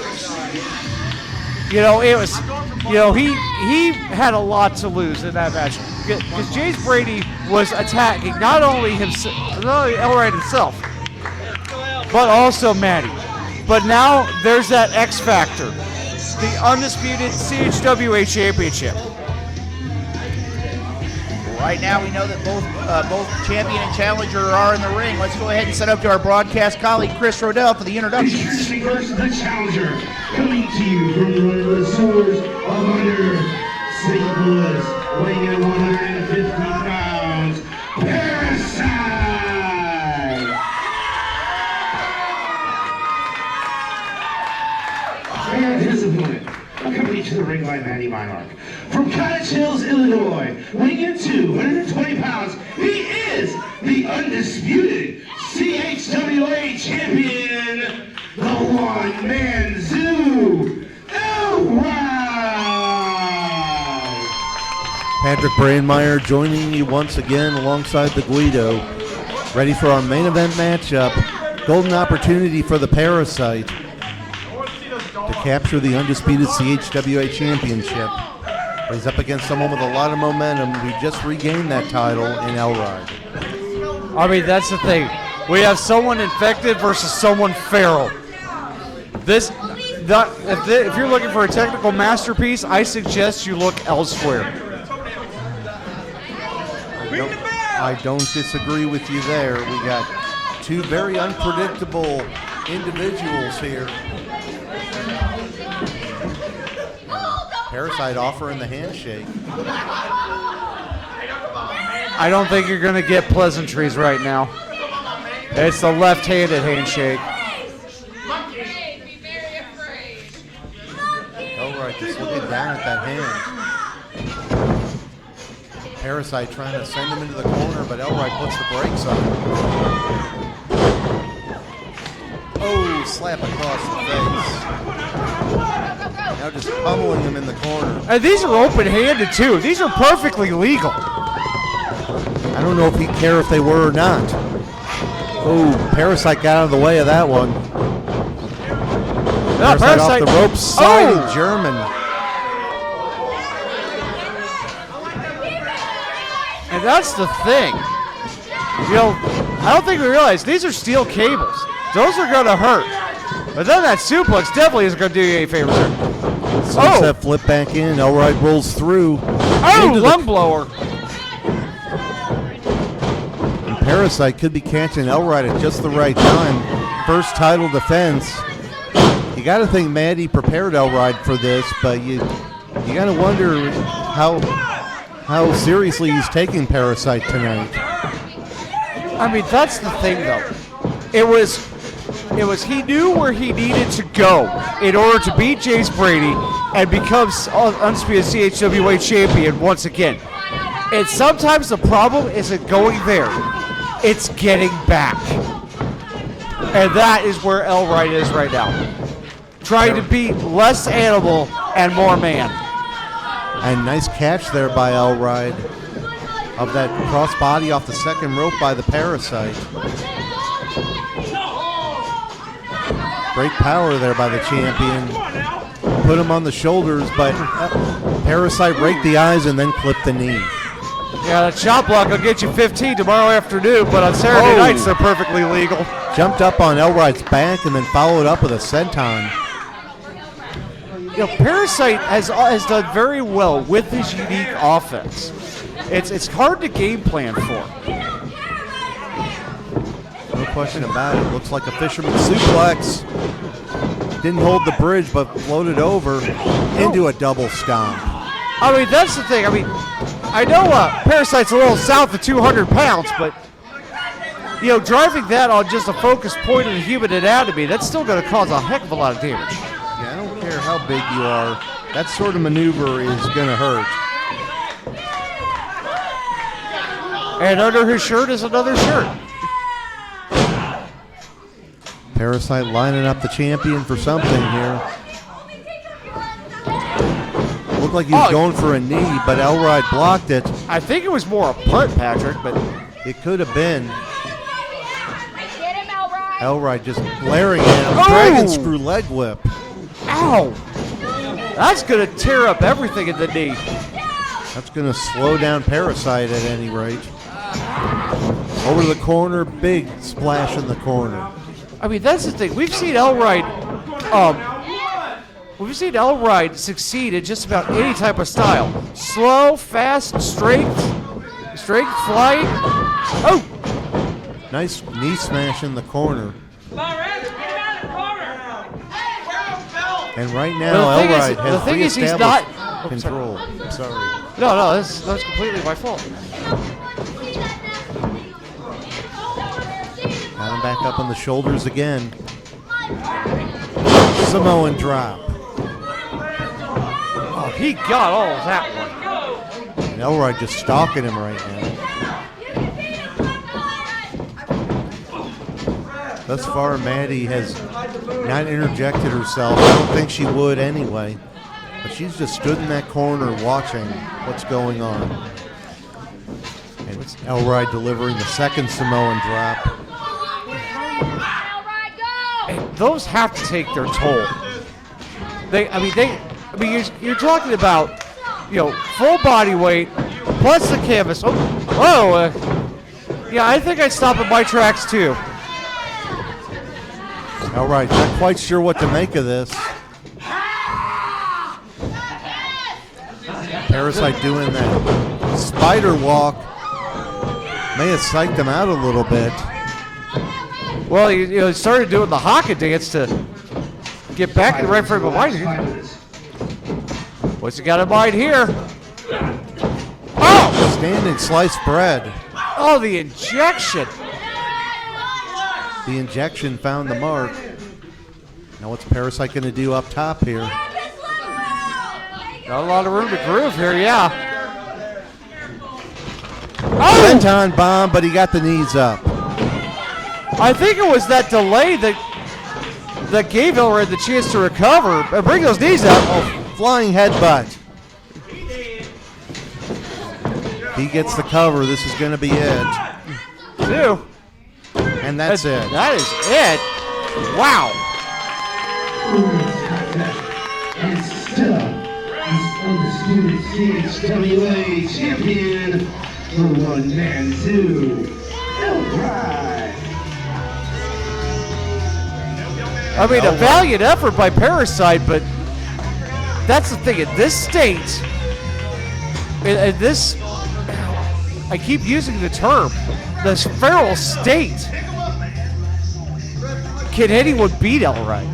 You know, it was, you know, he had a lot to lose in that match because James Brady was attacking not only himself, not only Elride himself, but also Matty. But now there's that X factor, the undisputed CHWA championship. Right now, we know that both champion and challenger are in the ring. Let's go ahead and set up to our broadcast colleague, Chris Rodell, for the introduction. Introducing first the challenger, coming to you from one of the sewers of under St. Louis, weighing in at 150 pounds, ParaSyte. And his opponent, accompanied to the ring by Matty Monarch. From Cottage Hills, Illinois, weighing in 220 pounds, he is the undisputed CHWA champion, the one-man zoo, Elride. Patrick Brandmeier joining you once again alongside the Guido, ready for our main event matchup. Golden opportunity for the ParaSyte to capture the undisputed CHWA championship. He's up against someone with a lot of momentum who just regained that title in Elride. I mean, that's the thing. We have someone infected versus someone feral. If you're looking for a technical masterpiece, I suggest you look elsewhere. I don't disagree with you there. We got two very unpredictable individuals here. ParaSyte offering the handshake. I don't think you're going to get pleasantries right now. It's the left-handed handshake. All right, just looking down at that hand. ParaSyte trying to send him into the corner, but Elride puts the brakes on. Oh, slap across the face. Now just pummeling him in the corner. And these are open-handed, too. These are perfectly legal. I don't know if he'd care if they were or not. Oh, ParaSyte got out of the way of that one. No, ParaSyte off the ropes, sliding German. And that's the thing. You know, I don't think we realize these are steel cables. Those are going to hurt. But then that suplex definitely isn't going to do you any favors. Sunset flip back in. Elride rolls through. Oh, lung blower. And ParaSyte could be catching Elride at just the right time. First title defense. You got to think Maddie prepared Elride for this, but you got to wonder how seriously he's taking ParaSyte tonight. I mean, that's the thing, though. It was he knew where he needed to go in order to beat James Brady and become undisputed CHWA champion once again. And sometimes the problem isn't going there; it's getting back, and that is where Elride is right now, trying to be less animal and more man. And nice catch there by Elride of that crossbody off the second rope by the ParaSyte. Great power there by the champion. Put him on the shoulders, but ParaSyte raked the eyes and then clipped the knee. Yeah, that shot block will get you 15 tomorrow afternoon, but on Saturday nights they're perfectly legal. Jumped up on Elride's back and then followed up with a senton. You know, ParaSyte has done very well with his unique offense. It's hard to game plan for. No question about it. Looks like a fisherman suplex. Didn't hold the bridge, but floated over into a double stomp. I mean, that's the thing. I mean, I know ParaSyte's a little south of 200 pounds, but, you know, driving that on just a focused point of the human anatomy, that's still going to cause a heck of a lot of damage. Yeah, I don't care how big you are. That sort of maneuver is going to hurt. And under his shirt is another shirt. ParaSyte lining up the champion for something here. Looked like he was going for a knee, but Elride blocked it. I think it was more a punt, Patrick, but it could have been. Get him, Elride. Elride just glaring at him. Dragon screw leg whip. Ow! That's going to tear up everything in the knee. That's going to slow down ParaSyte at any rate. Over the corner, big splash in the corner. I mean, that's the thing. We've seen Elride succeed in just about any type of style. Slow, fast, strength, flying. Oh! Nice knee smash in the corner. And right now, Elride has reestablished control. I'm sorry. No, that's completely my fault. Got him back up on the shoulders again. Samoan drop. Oh, he got all of that one. And Elride just stalking him right now. Thus far, Maddie has not interjected herself. I don't think she would anyway. But she's just stood in that corner watching what's going on. And it's Elride delivering the second Samoan drop. And those have to take their toll. You're talking about, you know, full body weight plus the canvas. Yeah, I think I'd stop at my tracks too. Elride not quite sure what to make of this. ParaSyte doing that spider walk may have psyched him out a little bit. Well, he started doing the haka dance to get back in the right frame of mind. What's he got in mind here? Oh! Standing sliced bread. Oh, the injection. The injection found the mark. Now what's ParaSyte going to do up top here? Got a lot of room to groove here, yeah. Senton bomb, but he got the knees up. I think it was that delay that gave Elride the chance to recover and bring those knees up. Oh, flying headbutt. He gets the cover. This is going to be it. Two. And that's it. That is it. Wow. And still, undisputed CHWA champion for 1 man 2. Alright. I mean, a valiant effort by ParaSyte, but that's the thing. In this state, in this, I keep using the term, this feral state, can anyone beat Elright?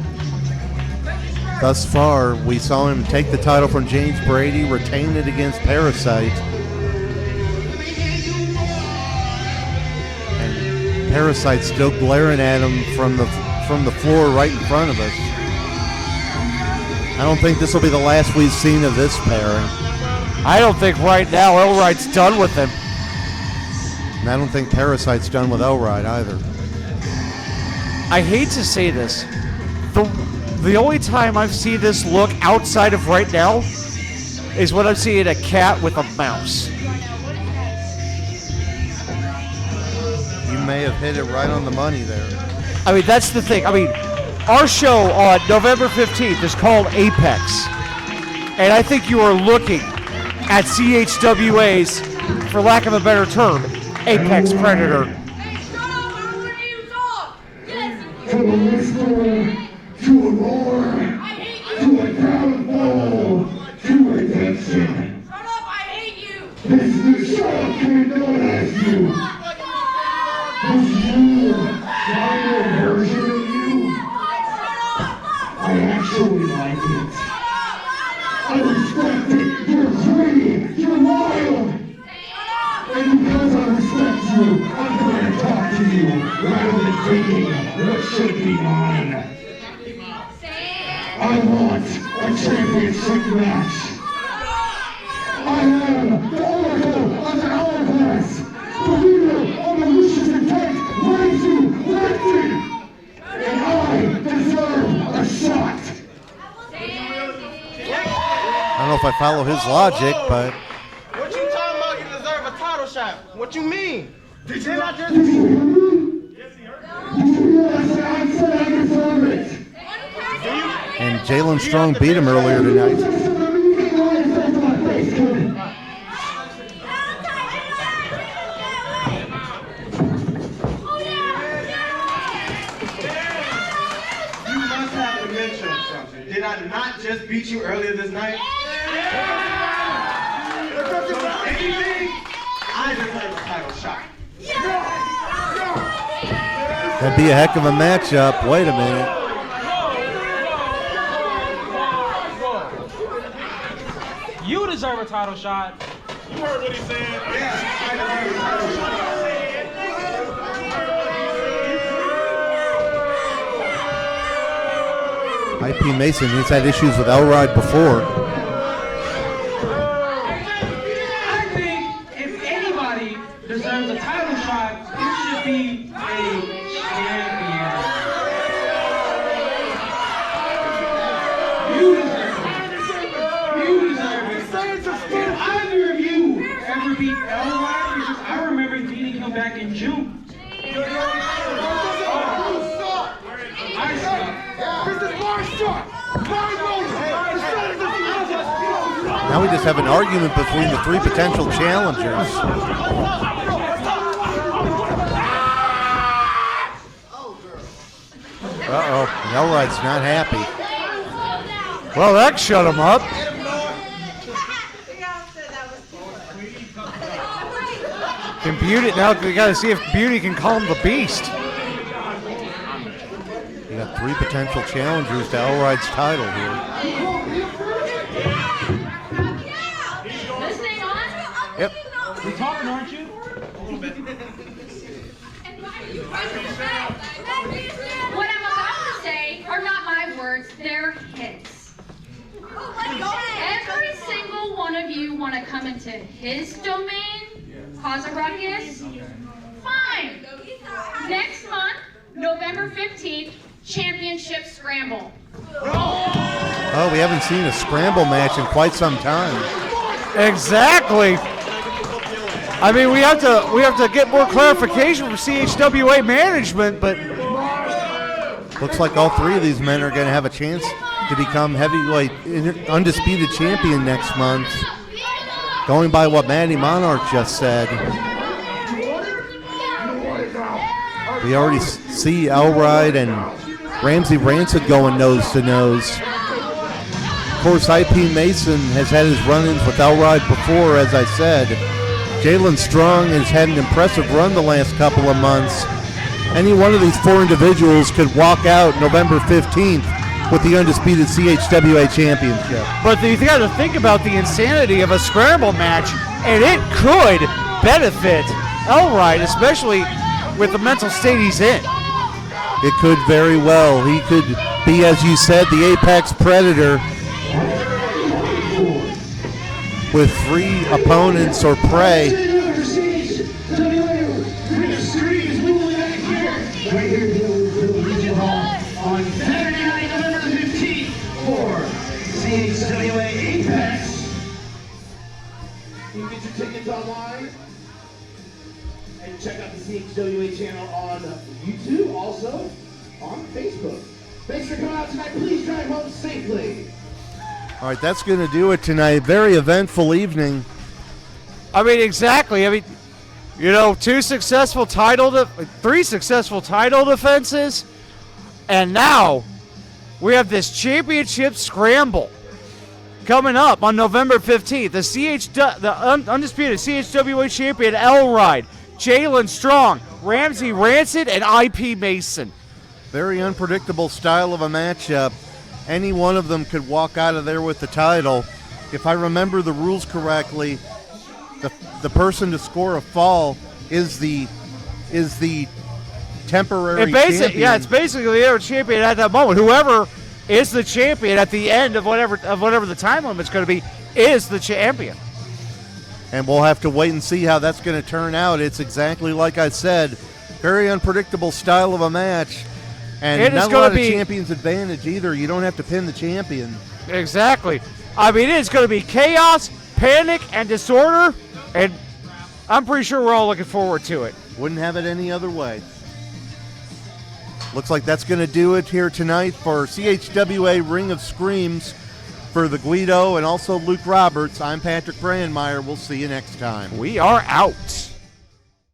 Thus far, we saw him take the title from James Brady, retain it against ParaSyte. And ParaSyte still glaring at him from the floor right in front of us. I don't think this will be the last we've seen of this pairing. I don't think right now Elright's done with him. And I don't think ParaSyte's done with Elright either. I hate to say this. The only time I've seen this look outside of right now is when I'm seeing a cat with a mouse. You may have hit it right on the money there. I mean, that's the thing. I mean, our show on November 15th is called Apex. And I think you are looking at CHWA's, for lack of a better term, Apex Predator. To a whisper, to a roar, to a downfall, to redemption. Shut up, I hate you! This new show came known as you. This new, final version of you. I actually like it. I respect it. You're greedy. You're wild. And because I respect you, I'm going to talk to you rather than thinking what should be mine. I want a championship match. I am the oracle of the hourglass, the leader of Malicious intent, Rancid, and I deserve a shot. I don't know if I follow his logic, but What you talking about? You deserve a title shot. What you mean? Did you hear me? Yes, he heard me. Did you realize that I said I deserve it? and Jalon Strong beat him earlier tonight. Did I not just beat you earlier this night? Anything, I deserve a title shot. That'd be a heck of a matchup. Wait a minute. You deserve a title shot. You heard what he said. Yeah, I deserve a title shot. IP Mason, he's had issues with Elrod before. I think if anybody deserves a title shot, it should be a champion. You deserve it. You deserve it. Did either of you ever beat Elrod? Because I remember beating him back in June. I suck. Now we just have an argument between the three potential challengers. Uh-oh, Elrod's not happy. Well, that shut him up. Can Beauty, now we gotta see if Beauty can calm the beast. You got three potential challengers to Elrod's title here. Yep. You're talking, aren't you? What I'm about to say are not my words, they're his. Every single one of you want to come into his domain, cause a ruckus? Fine. Next month, November 15th, Championship Scramble. Oh, we haven't seen a scramble match in quite some time. Exactly. I mean, we have to get more clarification from CHWA management, but Looks like all three of these men are going to have a chance to become heavyweight undisputed champion next month. Going by what Matty Monarch just said, we already see Elride and Ramsey Rancid going nose to nose. Of course, IP Mason has had his run-ins with Elride before, as I said. Jalon Strong has had an impressive run the last couple of months. Any one of these four individuals could walk out November 15th with the undisputed CHWA championship. But you got to think about the insanity of a scramble match, and it could benefit Elride, especially with the mental state he's in. It could very well. He could be, as you said, the apex predator with three opponents or prey. On Saturday night, November 15th for CHWA Apex. You can get your tickets online and check out the CHWA channel on YouTube, also on Facebook. Thanks for coming out tonight. Please drive home safely. All right, that's going to do it tonight. Very eventful evening. I mean, exactly. I mean, you know, three successful title defenses, and now we have this championship scramble coming up on November 15th. The undisputed CHWA champion Elride, Jalon Strong, Ramsey Rancid, and IP Mason. Very unpredictable style of a matchup. Any one of them could walk out of there with the title. If I remember the rules correctly, the person to score a fall is the temporary champion. Yeah, it's basically their champion at that moment. Whoever is the champion at the end of whatever the time limit's going to be is the champion. And we'll have to wait and see how that's going to turn out. It's exactly like I said, very unpredictable style of a match. And not a lot of champion's advantage either. You don't have to pin the champion. Exactly. I mean, it's going to be chaos, panic, and disorder, and I'm pretty sure we're all looking forward to it. Wouldn't have it any other way. Looks like that's going to do it here tonight for CHWA Ring of Screams. For the Guido and also Luke Roberts, I'm Patrick Brandmeier. We'll see you next time. We are out.